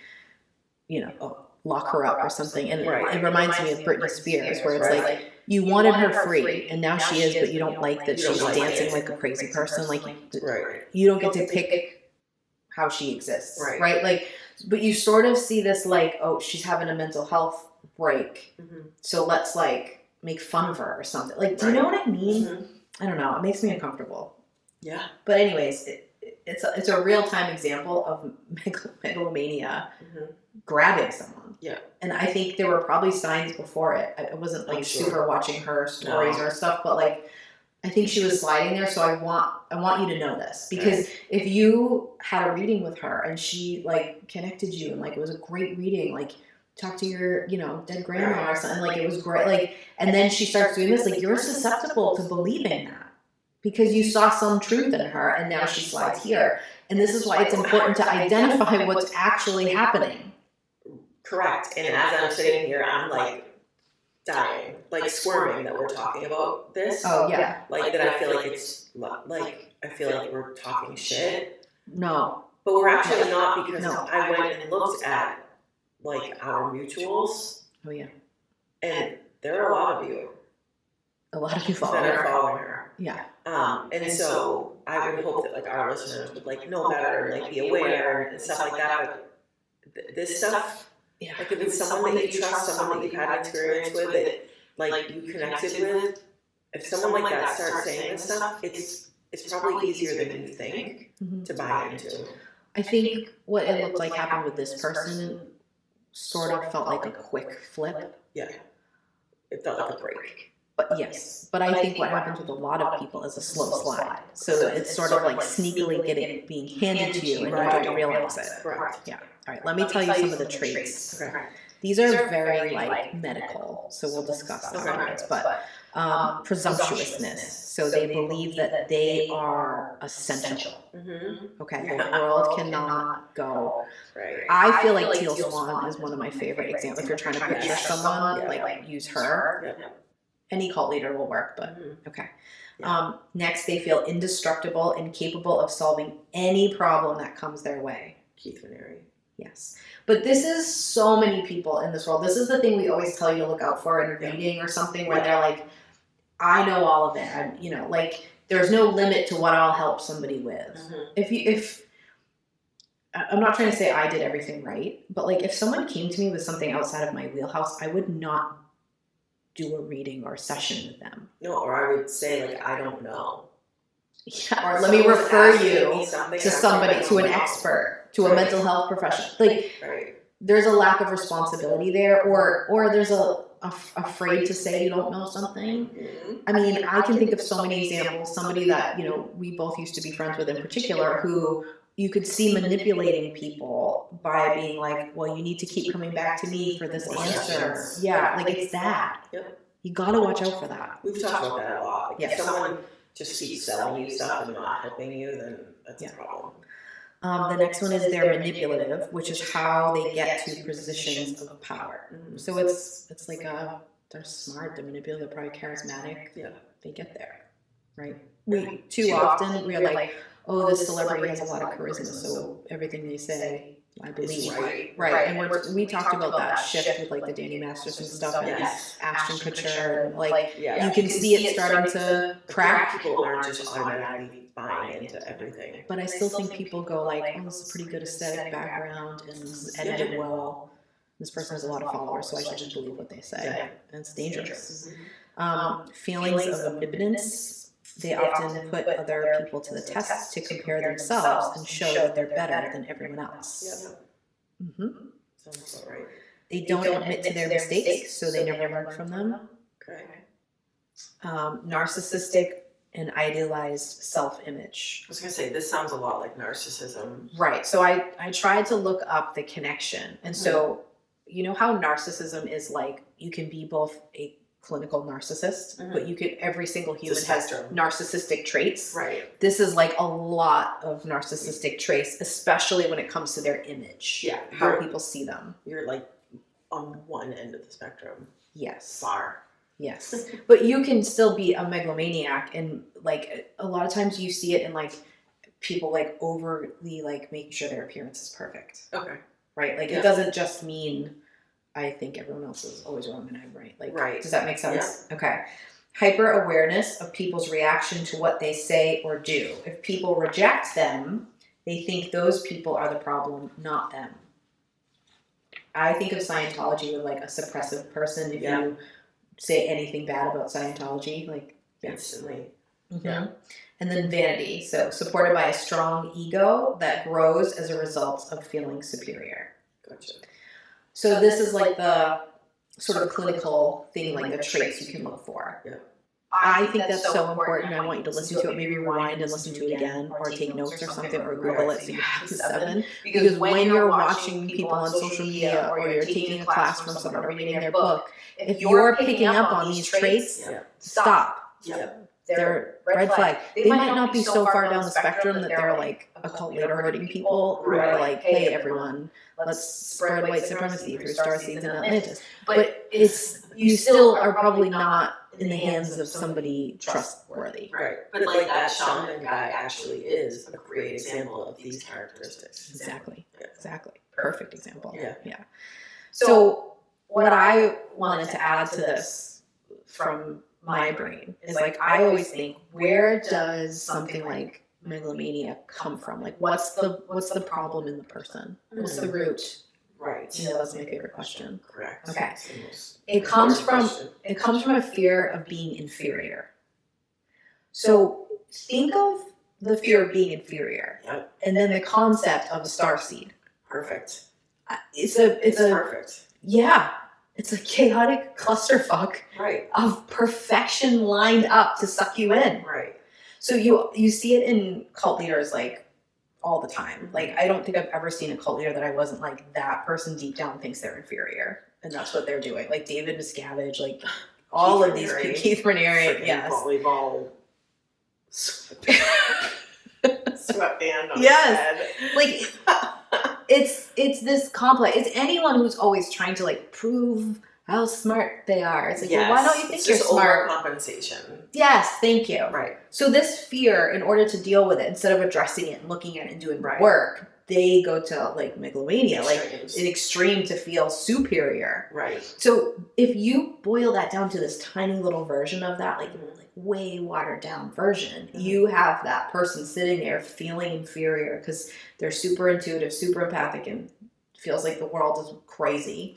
S2: oh, lock her up or something. And it reminds me of Britney Spears, where it's like you wanted her free and now she is, but you don't like that she's dancing like a crazy person. Like you don't get to pick how she exists, right? Like, but you sort of see this like, oh, she's having a mental health break, so let's like make fun of her or something. Like, do you know what I mean? I don't know. It makes me uncomfortable.
S1: Yeah.
S2: But anyways, it's a real time example of megalomania grabbing someone.
S1: Yeah.
S2: And I think there were probably signs before it. I wasn't like super watching her stories or stuff, but like I think she was sliding there. So I want you to know this, because if you had a reading with her and she like connected you and like it was a great reading, like talk to your dead grandma or something, like it was great, like, and then she starts doing this, like you're susceptible to believing that because you saw some truth in her and now she slides here. And this is why it's important to identify what's actually happening.
S1: Correct. And as I'm sitting here, I'm like dying, like squirming that we're talking about this.
S2: Oh yeah.
S1: Like that I feel like it's like I feel like we're talking shit.
S2: No.
S1: But we're actually not, because I went and looked at like our mutuals.
S2: Oh yeah.
S1: And there are a lot of you.
S2: A lot of you
S1: that are following her.
S2: Yeah.
S1: And so I would hope that like our listeners would like know better and like be aware and stuff like that. But this stuff, like if it's someone that you trust, someone that you've had experience with, that like you connected with, if someone like that starts saying this stuff, it's probably easier than you think to buy into.
S2: I think what it looked like happened with this person sort of felt like a quick flip.
S1: Yeah. It felt like a break.
S2: But yes, but I think what happens with a lot of people is a slow slide. So it's sort of like sneakily being handed to you and you don't realize it.
S1: Correct.
S2: Yeah. All right, let me tell you some of the traits.
S1: Okay.
S2: These are very like medical, so we'll discuss that afterwards. But presumptuousness, so they believe that they are essential. Okay, the world cannot go.
S1: Right.
S2: I feel like Teal Swan is one of my favorite examples. If you're trying to picture someone, like use her. Any cult leader will work, but okay. Next, they feel indestructible and capable of solving any problem that comes their way.
S1: Keith Raniere.
S2: Yes. But this is so many people in this world. This is the thing we always tell you to look out for in a reading or something where they're like, I know all of it. Like there's no limit to what I'll help somebody with. If I'm not trying to say I did everything right, but like if someone came to me with something outside of my wheelhouse, I would not do a reading or a session with them.
S1: No, or I would say like, I don't know.
S2: Yeah, or let me refer you to somebody, to an expert, to a mental health professional. Like, there's a lack of responsibility there, or there's a afraid to say you don't know something. I mean, I can think of so many examples. Somebody that we both used to be friends with in particular, who you could see manipulating people by being like, well, you need to keep coming back to me for this answer. Yeah, like it's that. You got to watch out for that.
S1: We've talked about that a lot. If someone just keeps selling you stuff and not helping you, then that's a problem.
S2: The next one is they're manipulative, which is how they get to positions of power. So it's like they're smart, they're manipulative, they're probably charismatic. Yeah, they get there, right? Too often we are like, oh, this celebrity has a lot of charisma, so everything they say, I believe. Right. And we talked about that shift with like the Danny Masterson stuff and Ashton Kutcher. Like you can see it starting to crack.
S1: People aren't just automatically buying into everything.
S2: But I still think people go like, oh, this is a pretty good aesthetic background and this is edited well. This person has a lot of followers, so I should just believe what they say. And it's dangerous. Feelings of omnipotence. They often put other people to the test to compare themselves and show that they're better than everyone else.
S1: Sounds about right.
S2: They don't admit to their mistakes, so they never learn from them. Narcissistic and idealized self-image.
S1: I was going to say, this sounds a lot like narcissism.
S2: Right. So I tried to look up the connection. And so, you know how narcissism is like, you can be both a clinical narcissist, but every single human has narcissistic traits.
S1: Right.
S2: This is like a lot of narcissistic traits, especially when it comes to their image.
S1: Yeah.
S2: How people see them.
S1: You're like on one end of the spectrum.
S2: Yes.
S1: Far.
S2: Yes. But you can still be a megalomaniac, and like a lot of times you see it in like people like overly like making sure their appearance is perfect.
S1: Okay.
S2: Right? Like it doesn't just mean I think everyone else is always wrong and I'm right. Like, does that make sense? Yeah. Okay. Hyper awareness of people's reaction to what they say or do. If people reject them, they think those people are the problem, not them. I think of Scientology with like a suppressive person. If you say anything bad about Scientology, like
S1: instantly.
S2: And then vanity. So supported by a strong ego that grows as a result of feeling superior.
S1: Gotcha.
S2: So this is like the sort of clinical thing, like the traits you can look for.
S1: Yeah.
S2: I think that's so important. I want you to listen to it, maybe rewind and listen to it again, or take notes or something, or Google it so you have the 7. Because when you're watching people on social media, or you're taking a class from someone, or reading their book, if you're picking up on these traits, stop. They're red flag. They might not be so far down the spectrum that they're like a cult leader hurting people who are like, hey everyone, let's spread white supremacy through Starseeds and Atlantis. But you still are probably not in the hands of somebody trustworthy.
S1: Right. But like that shaman guy actually is a great example of these characteristics.
S2: Exactly.
S1: Yeah.
S2: Exactly. Perfect example.
S1: Yeah.
S2: So what I wanted to add to this from my brain is like, I always think, where does something like megalomania come from? Like what's the problem in the person? What's the root?
S1: Right.
S2: That's my favorite question.
S1: Correct.
S2: Okay. It comes from a fear of being inferior. So think of the fear of being inferior, and then the concept of a starseed.
S1: Perfect.
S2: It's perfect. Yeah. It's a chaotic clusterfuck of perfection lined up to suck you in.
S1: Right.
S2: So you see it in cult leaders like all the time. Like, I don't think I've ever seen a cult leader that I wasn't like, that person deep down thinks they're inferior, and that's what they're doing. Like David Miscavige, like all of these Keith Raniere, yes,
S1: volleyball sweatband on
S2: yes,
S1: his head.
S2: Like it's this complex. It's anyone who's always trying to like prove how smart they are. It's like, well, why don't you think you're smart?
S1: Overcompensation.
S2: Yes, thank you.
S1: Right.
S2: So this fear, in order to deal with it, instead of addressing it and looking at it and doing work, they go to like megalomania, like an extreme to feel superior.
S1: Right.
S2: So if you boil that down to this tiny little version of that, like way watered down version, you have that person sitting there feeling inferior because they're super intuitive, super empathic, and feels like the world is crazy.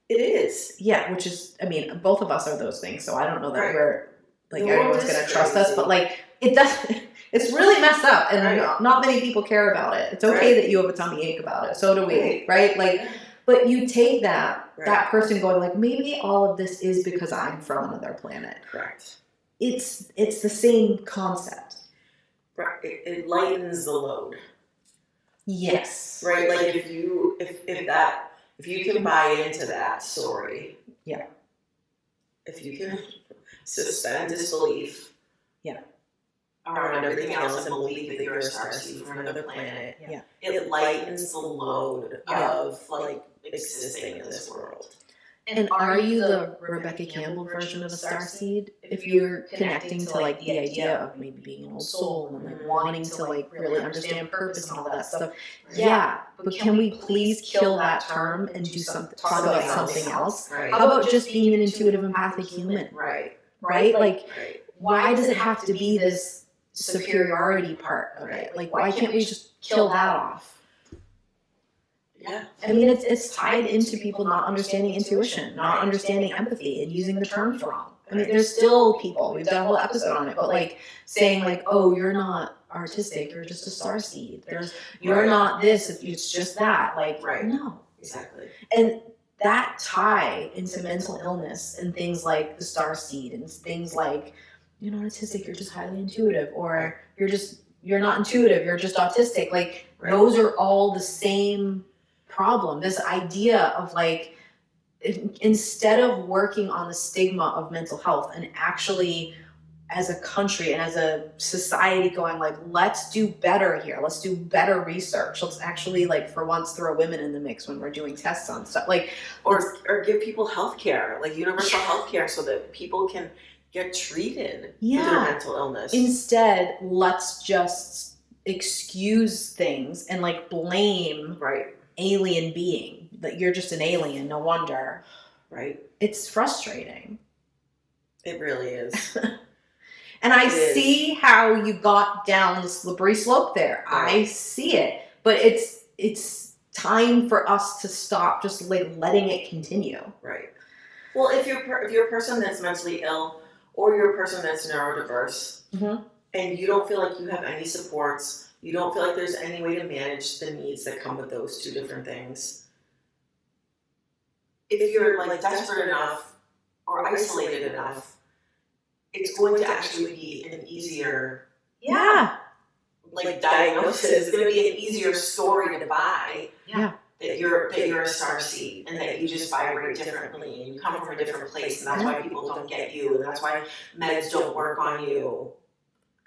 S1: It is.
S2: Yeah, which is, I mean, both of us are those things, so I don't know that we're, like, everyone's going to trust us, but, like, it doesn't, it's really messed up, and not many people care about it. It's okay that you have a tummy ache about it. So do we, right? Like, but you take that person going, like, maybe all of this is because I'm from another planet.
S1: Correct.
S2: It's the same concept.
S1: Right. It lightens the load.
S2: Yes.
S1: Right? Like, if you can buy into that story.
S2: Yeah.
S1: If you can suspend disbelief.
S2: Yeah.
S1: Around everything else and believe that you're a starseed from another planet.
S2: Yeah.
S1: It lightens the load of like existing in this world.
S2: And are you the Rebecca Campbell version of a starseed? If you're connecting to like the idea of maybe being an old soul and like wanting to like really understand purpose and all that stuff. Yeah, but can we please kill that term and do something, talk about something else?
S1: Right.
S2: How about just being an intuitive, empathic human?
S1: Right.
S2: Right? Like, why does it have to be this superiority part of it? Like, why can't we just kill that off?
S1: Yeah.
S2: I mean, it's tied into people not understanding intuition, not understanding empathy, and using the terms wrong. I mean, there's still people, we've done a whole episode on it, but like saying like, oh, you're not artistic, you're just a starseed. You're not this, it's just that. Like, no.
S1: Exactly.
S2: And that tie into mental illness and things like the starseed and things like, you're not autistic, you're just highly intuitive, or you're not intuitive, you're just autistic. Like, those are all the same problem. This idea of like, instead of working on the stigma of mental health and actually as a country and as a society going like, let's do better here, let's do better research, let's actually like for once throw women in the mix when we're doing tests on stuff, like,
S1: or give people health care, like universal health care, so that people can get treated for their mental illness.
S2: Instead, let's just excuse things and like blame alien being, that you're just an alien, no wonder.
S1: Right.
S2: It's frustrating.
S1: It really is.
S2: And I see how you got down the slippery slope there. I see it. But it's time for us to stop just like letting it continue.
S1: Right. Well, if you're a person that's mentally ill, or you're a person that's neurodiverse, and you don't feel like you have any supports, you don't feel like there's any way to manage the needs that come with those two different things. If you're like desperate enough or isolated enough, it's going to actually be an easier like diagnosis. It's going to be an easier story to buy.
S2: Yeah.
S1: That you're a starseed and that you just vibrate differently and you come from a different place, and that's why people don't get you, and that's why meds don't work on you.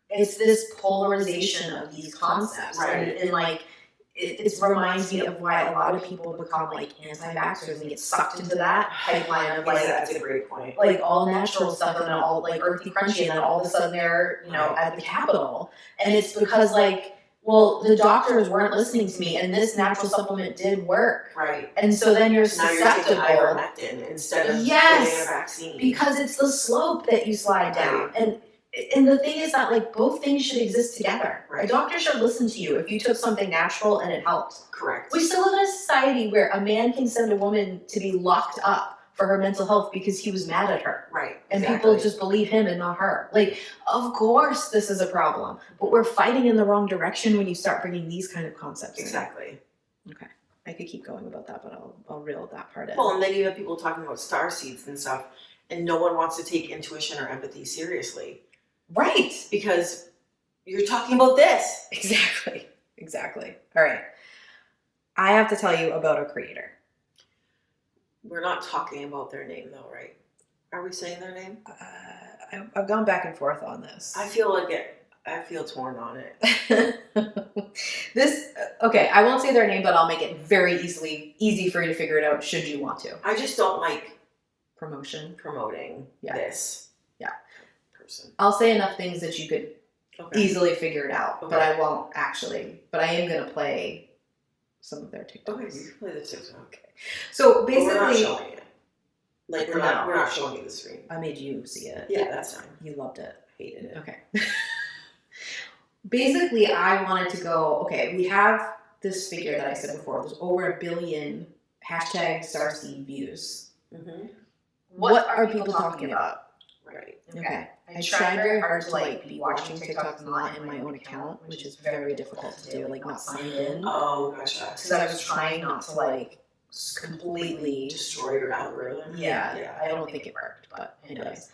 S2: It's this polarization of these concepts, and like it reminds me of why a lot of people become like anti-vaxxers and get sucked into that pipeline of like,
S1: that's a great point,
S2: like all natural stuff and all like earthy crunchy, and then all of a sudden they're at the Capitol, and it's because like, well, the doctors weren't listening to me, and this natural supplement did work.
S1: Right.
S2: And so then you're susceptible.
S1: Now you're taking ivermectin instead of getting a vaccine.
S2: Because it's the slope that you slide down. And the thing is that like both things should exist together. A doctor should listen to you if you took something natural and it helped.
S1: Correct.
S2: We still live in a society where a man can send a woman to be locked up for her mental health because he was mad at her.
S1: Right.
S2: And people just believe him and not her. Like, of course this is a problem, but we're fighting in the wrong direction when you start bringing these kind of concepts in.
S1: Exactly.
S2: Okay. I could keep going about that, but I'll reel that part in.
S1: Well, and then you have people talking about starseeds and stuff, and no one wants to take intuition or empathy seriously.
S2: Right.
S1: Because you're talking about this.
S2: Exactly. All right. I have to tell you about a creator.
S1: We're not talking about their name, though, right? Are we saying their name?
S2: I've gone back and forth on this.
S1: I feel torn on it.
S2: Okay, I won't say their name, but I'll make it very easy for you to figure it out should you want to.
S1: I just don't like
S2: promoting
S1: this person.
S2: I'll say enough things that you could easily figure it out, but I won't actually. But I am going to play some of their TikToks.
S1: Okay, you can play the TikTok.
S2: Okay. So basically,
S1: we're not showing it. Like we're not showing you the screen.
S2: I made you see it.
S1: Yeah, that's fine.
S2: You loved it.
S1: Hated it.
S2: Okay. Basically, I wanted to go, okay, we have this figure that I said before. There's over 1 billion #Starseed views. Mm-hmm. What are people talking about?
S1: Right.
S2: Okay. I tried very hard to be watching TikToks not in my own account, which is very difficult to do, not signed in.
S1: Oh, gotcha.
S2: Because I was trying not to completely
S1: destroy your algorithm.
S2: Yeah. I don't think it worked, but anyways.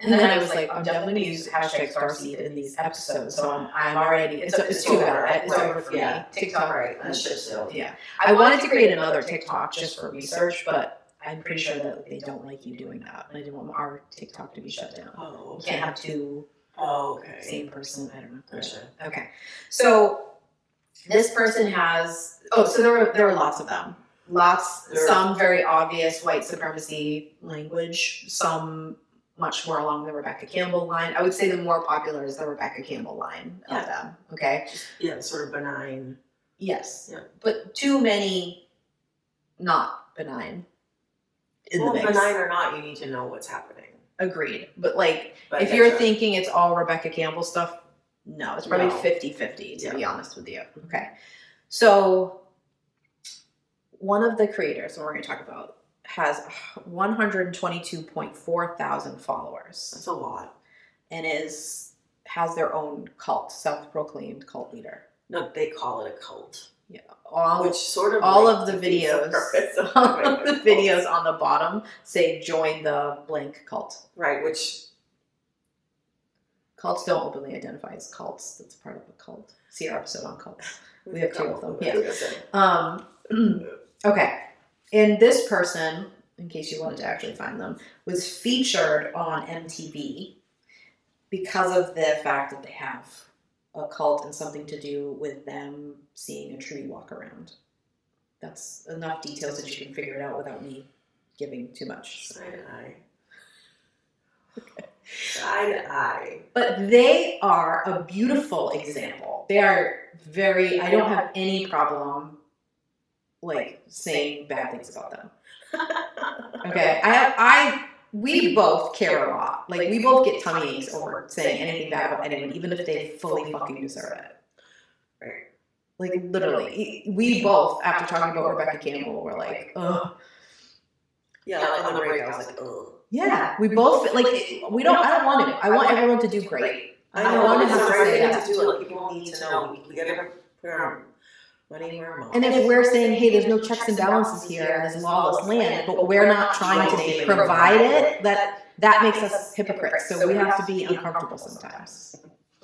S2: And then I was like, I'm definitely going to use #Starseed in these episodes. So I'm already, it's too bad. It's over for me. TikTok,
S1: right. That's just
S2: yeah. I wanted to create another TikTok just for research, but I'm pretty sure that they don't like you doing that. And I didn't want our TikTok to be shut down.
S1: Oh,
S2: okay. You can't have two same person. I don't know.
S1: Gotcha.
S2: Okay. So this person has, so there were lots of them. Some very obvious white supremacy language, some much more along the Rebecca Campbell line. I would say the more popular is the Rebecca Campbell line of them. Okay.
S1: Yeah, sort of benign.
S2: Yes.
S1: Yeah.
S2: But too many not benign.
S1: Benign or not, you need to know what's happening.
S2: Agreed. But if you're thinking it's all Rebecca Campbell stuff, no, it's probably 50-50 to be honest with you. Okay. So one of the creators that we're going to talk about has 122.4 thousand followers.
S1: That's a lot.
S2: And has their own cult, self-proclaimed cult leader.
S1: No, they call it a cult.
S2: Yeah.
S1: Which sort of
S2: all of the videos on the bottom say join the blank cult.
S1: Right, which
S2: cults don't openly identify as cults. That's part of a cult. See our episode on cults. We have 2 of them. Yeah. Okay. And this person, in case you wanted to actually find them, was featured on MTV because of the fact that they have a cult and something to do with them seeing a tree walk around. That's enough details that you can figure it out without me giving too much.
S1: Side eye.
S2: But they are a beautiful example. They are very, I don't have any problem saying bad things about them. Okay. We both care a lot. We both get tummy aches over saying anything bad about anyone, even if they fully fucking deserve it.
S1: Right.
S2: Literally. We both, after talking about Rebecca Campbell, were like, ugh.
S1: Yeah, on the break, I was like, ugh.
S2: Yeah, we both, I don't want to. I want everyone to do great.
S1: I know. I want to have to say that. People need to know. We got to put our money where our mouth.
S2: And if we're saying, hey, there's no checks and balances here, and there's lawless land, but we're not trying to provide it, that makes us hypocrites. So we have to be uncomfortable sometimes.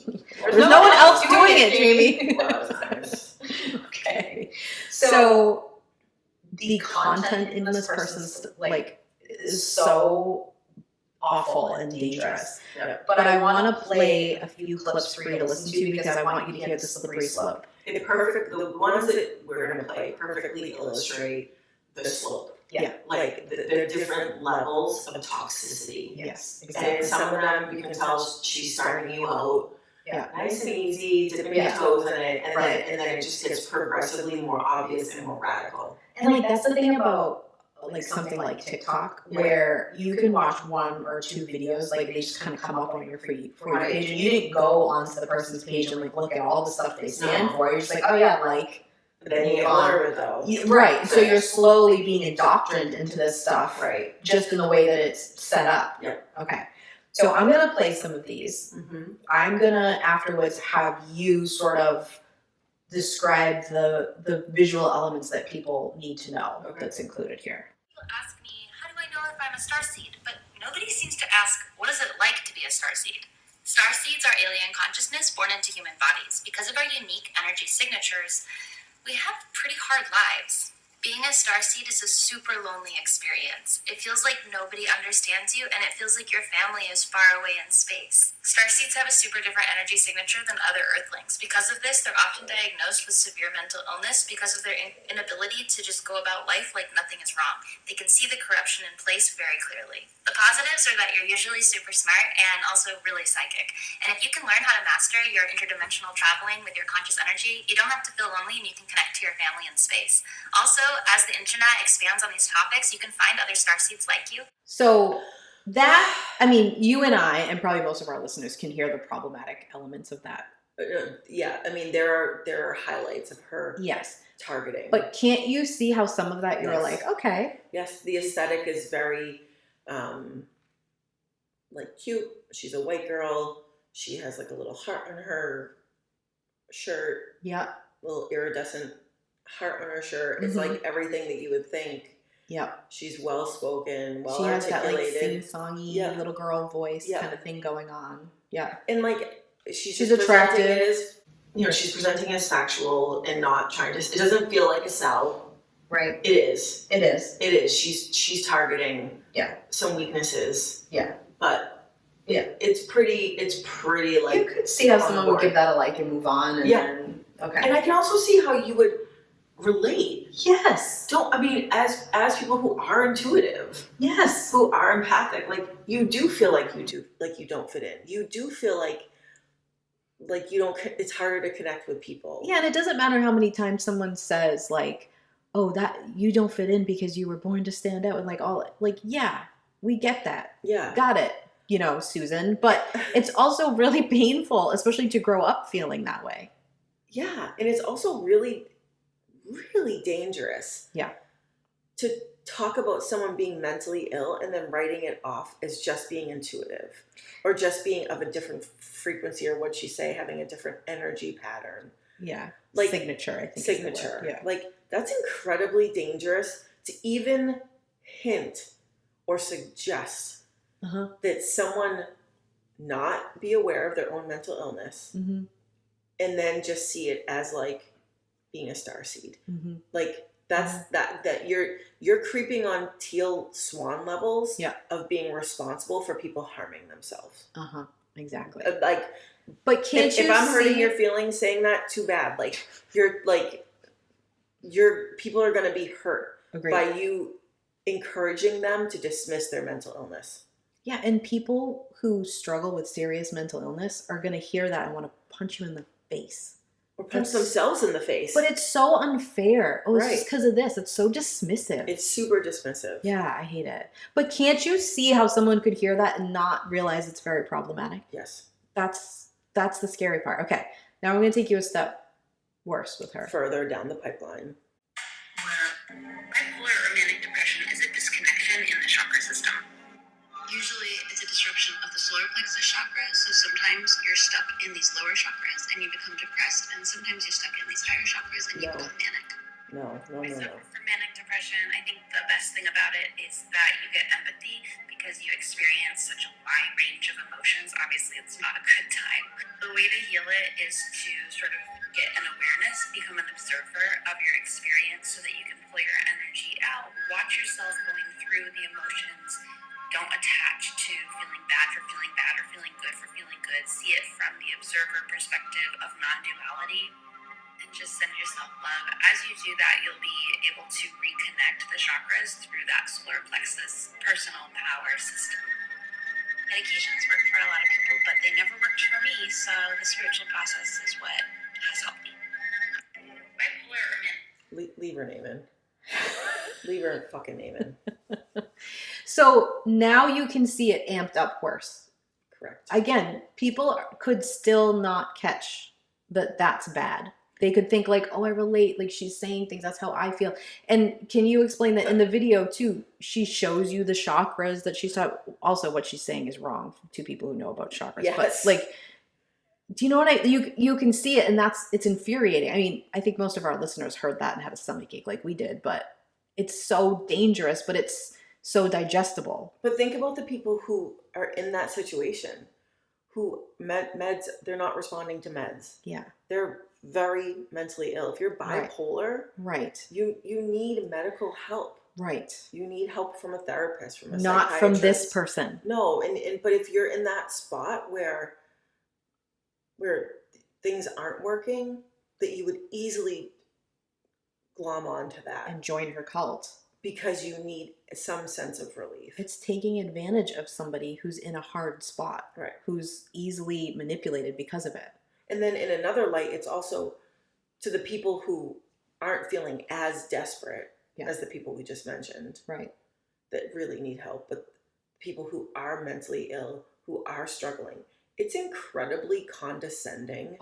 S2: There's no one else doing it, Jamie. Okay. So the content in this person's is so awful and dangerous.
S1: Yeah.
S2: But I want to play a few clips for you to listen to because I want you to hear the slippery slope.
S1: The ones that we're going to play perfectly illustrate the slope.
S2: Yeah.
S1: There are different levels of toxicity.
S2: Yes,
S1: exactly. And some of them you can tell she's starting you out nice and easy, dipping your toes in it, and then it just gets progressively more obvious and more radical.
S2: And that's the thing about something like TikTok, where you can watch 1 or 2 videos, they just kind of come up on your for you page, and you didn't go onto the person's page and look at all the stuff they stand for. You're just oh yeah,
S1: But then you get bored though.
S2: Right. So you're slowly being indoctrinated into this stuff,
S1: right?
S2: Just in the way that it's set up.
S1: Yeah.
S2: Okay. So I'm gonna play some of these. Mm-hmm. I'm gonna afterwards have you sort of describe the visual elements that people need to know that's included here.
S3: People ask me, how do I know if I'm a starseed? But nobody seems to ask, what is it like to be a starseed? Starseeds are alien consciousness born into human bodies. Because of our unique energy signatures, we have pretty hard lives. Being a starseed is a super lonely experience. It feels like nobody understands you, and it feels like your family is far away in space. Starseeds have a super different energy signature than other Earthlings. Because of this, they're often diagnosed with severe mental illness because of their inability to just go about life like nothing is wrong. They can see the corruption in place very clearly. The positives are that you're usually super smart and also really psychic. And if you can learn how to master your interdimensional traveling with your conscious energy, you don't have to feel lonely and you can connect to your family in space. Also, as the internet expands on these topics, you can find other starseeds like you.
S2: So that, I mean, you and I, and probably most of our listeners, can hear the problematic elements of that.
S1: Yeah, I mean, there are highlights of her targeting.
S2: But can't you see how some of that you're like, okay.
S1: Yes, the aesthetic is very, like, cute. She's a white girl. She has, like, a little heart on her shirt.
S2: Yeah.
S1: Little iridescent heart on her shirt. It's like everything that you would think.
S2: Yeah.
S1: She's well spoken, well
S2: articulated. She has that like sing-songy little girl voice kind of thing going on. Yeah.
S1: And like she's
S2: attractive.
S1: As, she's presenting as factual and not trying to. It doesn't feel like a sell.
S2: Right.
S1: It is.
S2: It is.
S1: It is. She's targeting some weaknesses.
S2: Yeah.
S1: But it's pretty like
S2: you could see how someone would give that a like and move on and then
S1: And I can also see how you would relate.
S2: Yes.
S1: As people who are intuitive.
S2: Yes.
S1: Who are empathic, like you do feel like you don't fit in. You do feel like you don't, it's harder to connect with people.
S2: Yeah, and it doesn't matter how many times someone says like, oh, that you don't fit in because you were born to stand out, and we get that.
S1: Yeah.
S2: Got it. Susan, but it's also really painful, especially to grow up feeling that way.
S1: Yeah, and it's also really, really dangerous.
S2: Yeah.
S1: To talk about someone being mentally ill and then writing it off as just being intuitive or just being of a different frequency, or what'd she say, having a different energy pattern.
S2: Yeah.
S1: Like
S2: signature, I think.
S1: Signature.
S2: Yeah.
S1: Like that's incredibly dangerous to even hint or suggest that someone not be aware of their own mental illness and then just see it as like being a starseed. Like that's that you're creeping on teal swan levels of being responsible for people harming themselves.
S2: Exactly.
S1: But can't if I'm hurting your feelings saying that, too bad. Like your people are going to be hurt by you encouraging them to dismiss their mental illness.
S2: Yeah, and people who struggle with serious mental illness are going to hear that and want to punch you in the face.
S1: Or punch themselves in the face.
S2: But it's so unfair. Oh, it's just because of this. It's so dismissive.
S1: It's super dismissive.
S2: Yeah, I hate it. But can't you see how someone could hear that and not realize it's very problematic?
S1: Yes.
S2: That's the scary part. Okay, now I'm going to take you a step worse with her.
S1: Further down the pipeline.
S3: Where bipolar or manic depression is a disconnection in the chakra system. Usually it's a disruption of the solar plexus chakra, so sometimes you're stuck in these lower chakras and you become depressed, and sometimes you're stuck in these higher chakras and you become manic.
S1: No.
S3: For manic depression, I think the best thing about it is that you get empathy because you experience such a wide range of emotions. Obviously, it's not a good time. The way to heal it is to sort of get an awareness, become an observer of your experience so that you can pull your energy out. Watch yourself going through the emotions. Don't attach to feeling bad for feeling bad or feeling good for feeling good. See it from the observer perspective of non-duality and just send yourself love. As you do that, you'll be able to reconnect the chakras through that solar plexus personal power system. Medications work for a lot of people, but they never worked for me, so the spiritual process is what has helped me. Bipolar or manic?
S1: Leave her name in. Leave her fucking name in.
S2: So now you can see it amped up worse.
S1: Correct.
S2: Again, people could still not catch that that's bad. They could think like, oh, I relate. Like she's saying things. That's how I feel. And can you explain that in the video too? She shows you the chakras that she's taught. Also, what she's saying is wrong to people who know about chakras.
S1: Yes.
S2: But like, Do you know what you can see it, and it's infuriating. I mean, I think most of our listeners heard that and had a stomach ache like we did, but it's so dangerous, but it's so digestible.
S1: But think about the people who are in that situation, who meds, they're not responding to meds.
S2: Yeah.
S1: They're very mentally ill. If you're bipolar,
S2: right.
S1: You need medical help.
S2: Right.
S1: You need help from a therapist, from a
S2: not
S1: psychiatrist.
S2: From this person.
S1: No, and but if you're in that spot where things aren't working, that you would easily glom onto that
S2: and join her cult
S1: because you need some sense of relief.
S2: It's taking advantage of somebody who's in a hard spot,
S1: right?
S2: Who's easily manipulated because of it.
S1: And then in another light, it's also to the people who aren't feeling as desperate as the people we just mentioned,
S2: right?
S1: That really need help, but people who are mentally ill, who are struggling. It's incredibly condescending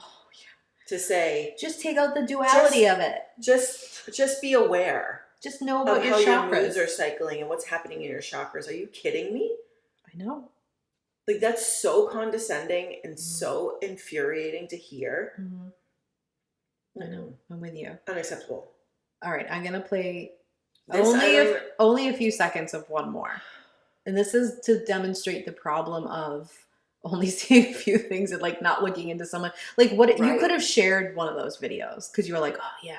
S1: to say,
S2: just take out the duality of it.
S1: Just be aware.
S2: Just know about
S1: of
S2: your
S1: how
S2: chakras.
S1: Your moods are cycling and what's happening in your chakras. Are you kidding me?
S2: I know.
S1: Like, that's so condescending and so infuriating to hear.
S2: Mm-hmm. I know. I'm with you.
S1: Unacceptable.
S2: All right, I'm gonna play only a few seconds of one more, and this is to demonstrate the problem of only seeing a few things and like not looking into someone. Like what you could have shared one of those videos because you were like, oh yeah,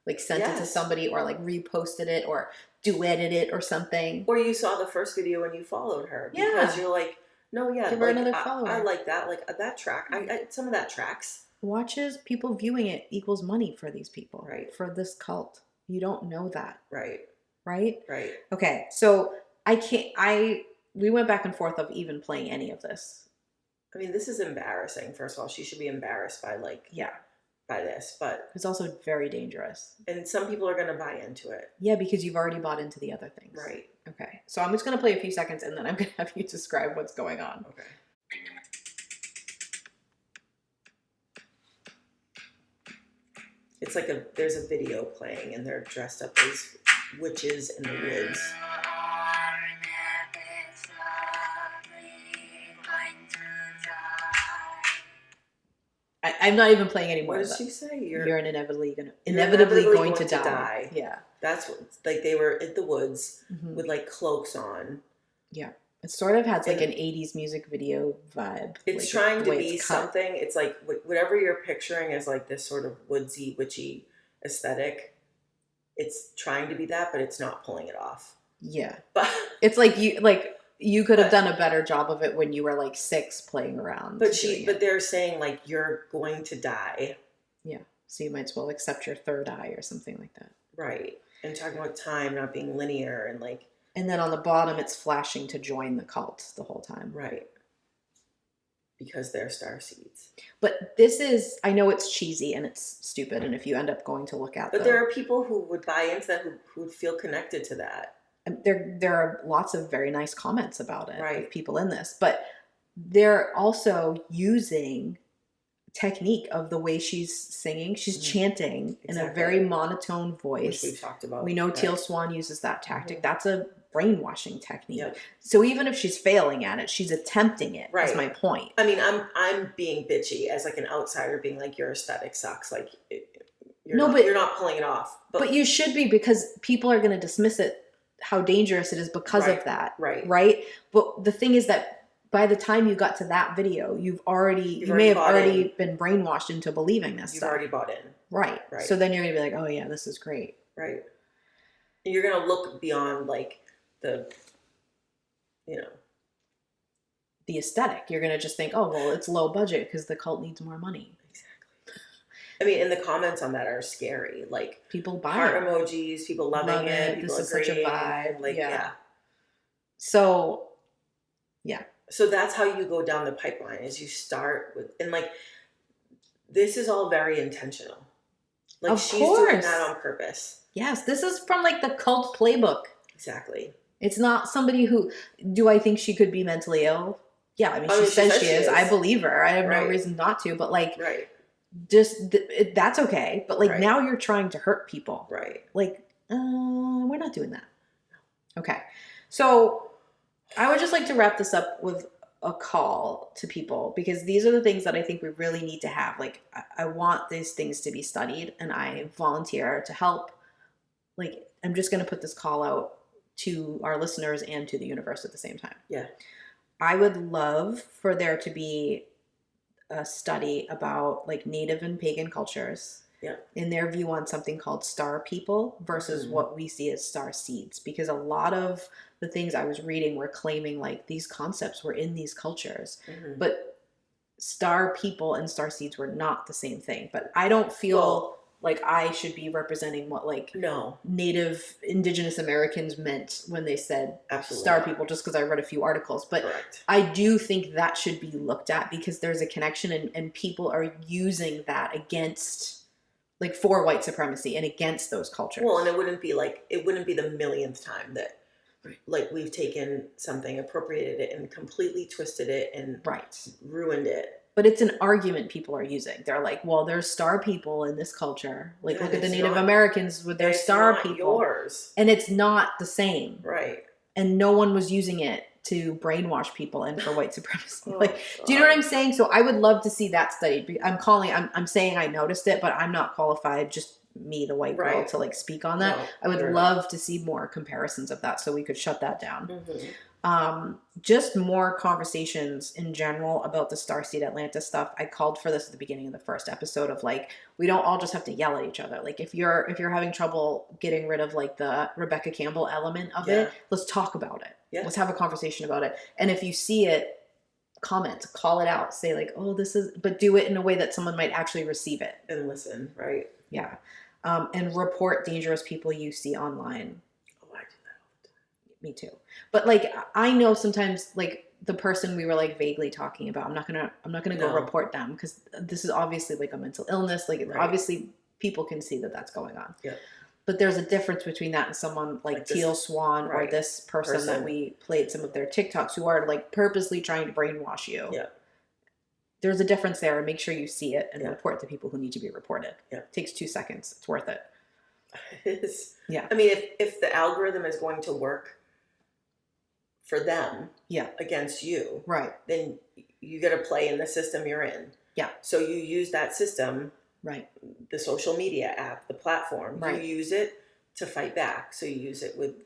S2: like sent it to somebody or like reposted it or duetted it or something.
S1: Or you saw the first video and you followed her because you're like, no,
S2: give her another follower.
S1: I like that, like that track. I some of that tracks.
S2: Watches, people viewing it equals money for these people,
S1: right?
S2: For this cult. You don't know that,
S1: right?
S2: Right?
S1: Right.
S2: Okay, so we went back and forth of even playing any of this.
S1: I mean, this is embarrassing. First of all, she should be embarrassed by by this, but
S2: it's also very dangerous.
S1: And some people are going to buy into it.
S2: Yeah, because you've already bought into the other things.
S1: Right.
S2: Okay. So I'm just going to play a few seconds and then I'm going to have you describe what's going on.
S1: Okay. It's like there's a video playing and they're dressed up as witches in the woods.
S2: I'm not even playing anymore.
S1: What did she say?
S2: You're inevitably going to die. Yeah.
S1: That's what, like, they were in the woods with like cloaks on.
S2: Yeah. It sort of has like an 80s music video vibe.
S1: It's like trying to be something. It's like whatever you're picturing as like this sort of woodsy, witchy aesthetic. It's trying to be that, but it's not pulling it off.
S2: Yeah. But it's like you could have done a better job of it when you were like 6 playing around.
S1: But they're saying like you're going to die.
S2: Yeah. So you might as well accept your third eye or something like that.
S1: Right. And talking about time not being linear and like.
S2: And then on the bottom it's flashing to join the cult the whole time.
S1: Right. Because they're starseeds.
S2: But this is, I know it's cheesy and it's stupid, and if you end up going to look at
S1: But there are people who would buy into that, who would feel connected to that.
S2: There are lots of very nice comments about it,
S1: right?
S2: Of people in this, but they're also using technique of the way she's singing. She's chanting in a very monotone voice.
S1: Which we've talked about.
S2: We know Teal Swan uses that tactic. That's a brainwashing technique. Yep. So even if she's failing at it, she's attempting it. Right. Is my point.
S1: I mean, I'm being bitchy as like an outsider, being like, your aesthetic sucks. Like, you're not pulling it off.
S2: But you should be, because people are going to dismiss it, how dangerous it is because of that. Right. Right. But the thing is that by the time you got to that video, you may have already been brainwashed into believing this stuff.
S1: You've already bought in.
S2: Right. So then you're going to be like, oh yeah, this is great.
S1: Right. And you're going to look beyond like the
S2: aesthetic. You're going to just think, oh, well, it's low budget because the cult needs more money.
S1: Exactly. I mean, and the comments on that are scary. Like,
S2: people buy
S1: heart emojis, people loving it. People
S2: this
S1: agreeing.
S2: Is such a vibe.
S1: Like, yeah.
S2: So, yeah.
S1: So that's how you go down the pipeline, is you start with, and like, this is all very intentional. Like, she's doing that on purpose.
S2: Yes, this is from like the cult playbook.
S1: Exactly.
S2: It's not somebody who, do I think she could be mentally ill? Yeah, I mean, she says she is. I believe her. I have no reason not to, but like, just, that's okay. But like, now you're trying to hurt people.
S1: Right.
S2: Like, we're not doing that. Okay. So I would just like to wrap this up with a call to people, because these are the things that I think we really need to have. Like, I want these things to be studied, and I volunteer to help. Like, I'm just going to put this call out to our listeners and to the universe at the same time.
S1: Yeah.
S2: I would love for there to be a study about like native and pagan cultures.
S1: Yeah.
S2: In their view on something called star people versus what we see as star seeds. Because a lot of the things I was reading were claiming like these concepts were in these cultures. But star people and star seeds were not the same thing. But I don't feel like I should be representing what like Native Indigenous Americans meant when they said star people, just because I read a few articles. But I do think that should be looked at, because there's a connection, and people are using that against, like, for white supremacy and against those cultures.
S1: Well, and it wouldn't be the millionth time that like we've taken something, appropriated it, and completely twisted it and ruined it.
S2: But it's an argument people are using. They're like, well, there's star people in this culture. Like, look at the Native Americans with their star people. Yours. And it's not the same.
S1: Right.
S2: And no one was using it to brainwash people and for white supremacy. Do you know what I'm saying? So I would love to see that studied. I'm saying I noticed it, but I'm not qualified, just me, the white girl, to like speak on that. I would love to see more comparisons of that so we could shut that down. Just more conversations in general about the Starseed Atlantis stuff. I called for this at the beginning of the first episode of like, we don't all just have to yell at each other. Like, if you're having trouble getting rid of like the Rebecca Campbell element of it, let's talk about it. Let's have a conversation about it. And if you see it, comment, call it out, say like, oh, this is, but do it in a way that someone might actually receive it
S1: and listen. Right.
S2: Yeah. And report dangerous people you see online. Me too. But like, I know sometimes like the person we were like vaguely talking about, I'm not gonna go report them, because this is obviously like a mental illness. Like, obviously people can see that that's going on. Yeah. But there's a difference between that and someone like Teal Swan or this person that we played some of their TikToks, who are like purposely trying to brainwash you. Yeah. There's a difference there, and make sure you see it and report the people who need to be reported. Yeah. It takes 2 seconds. It's worth it.
S1: It is. Yeah. I mean, if the algorithm is going to work for them against you, then you got to play in the system you're in. Yeah. So you use that system, the social media app, the platform, you use it to fight back. So you use it with...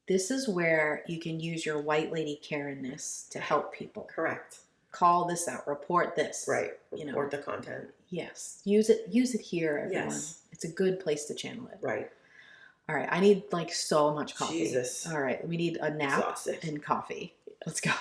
S2: This is where you can use your white lady Karen-ness to help people.
S1: Correct.
S2: Call this out, report this.
S1: Right. Report the content.
S2: Yes. Use it here, everyone. Yes. It's a good place to channel it. Right. All right, I need like so much coffee.
S1: Jesus.
S2: All right, we need a nap and coffee. Let's go.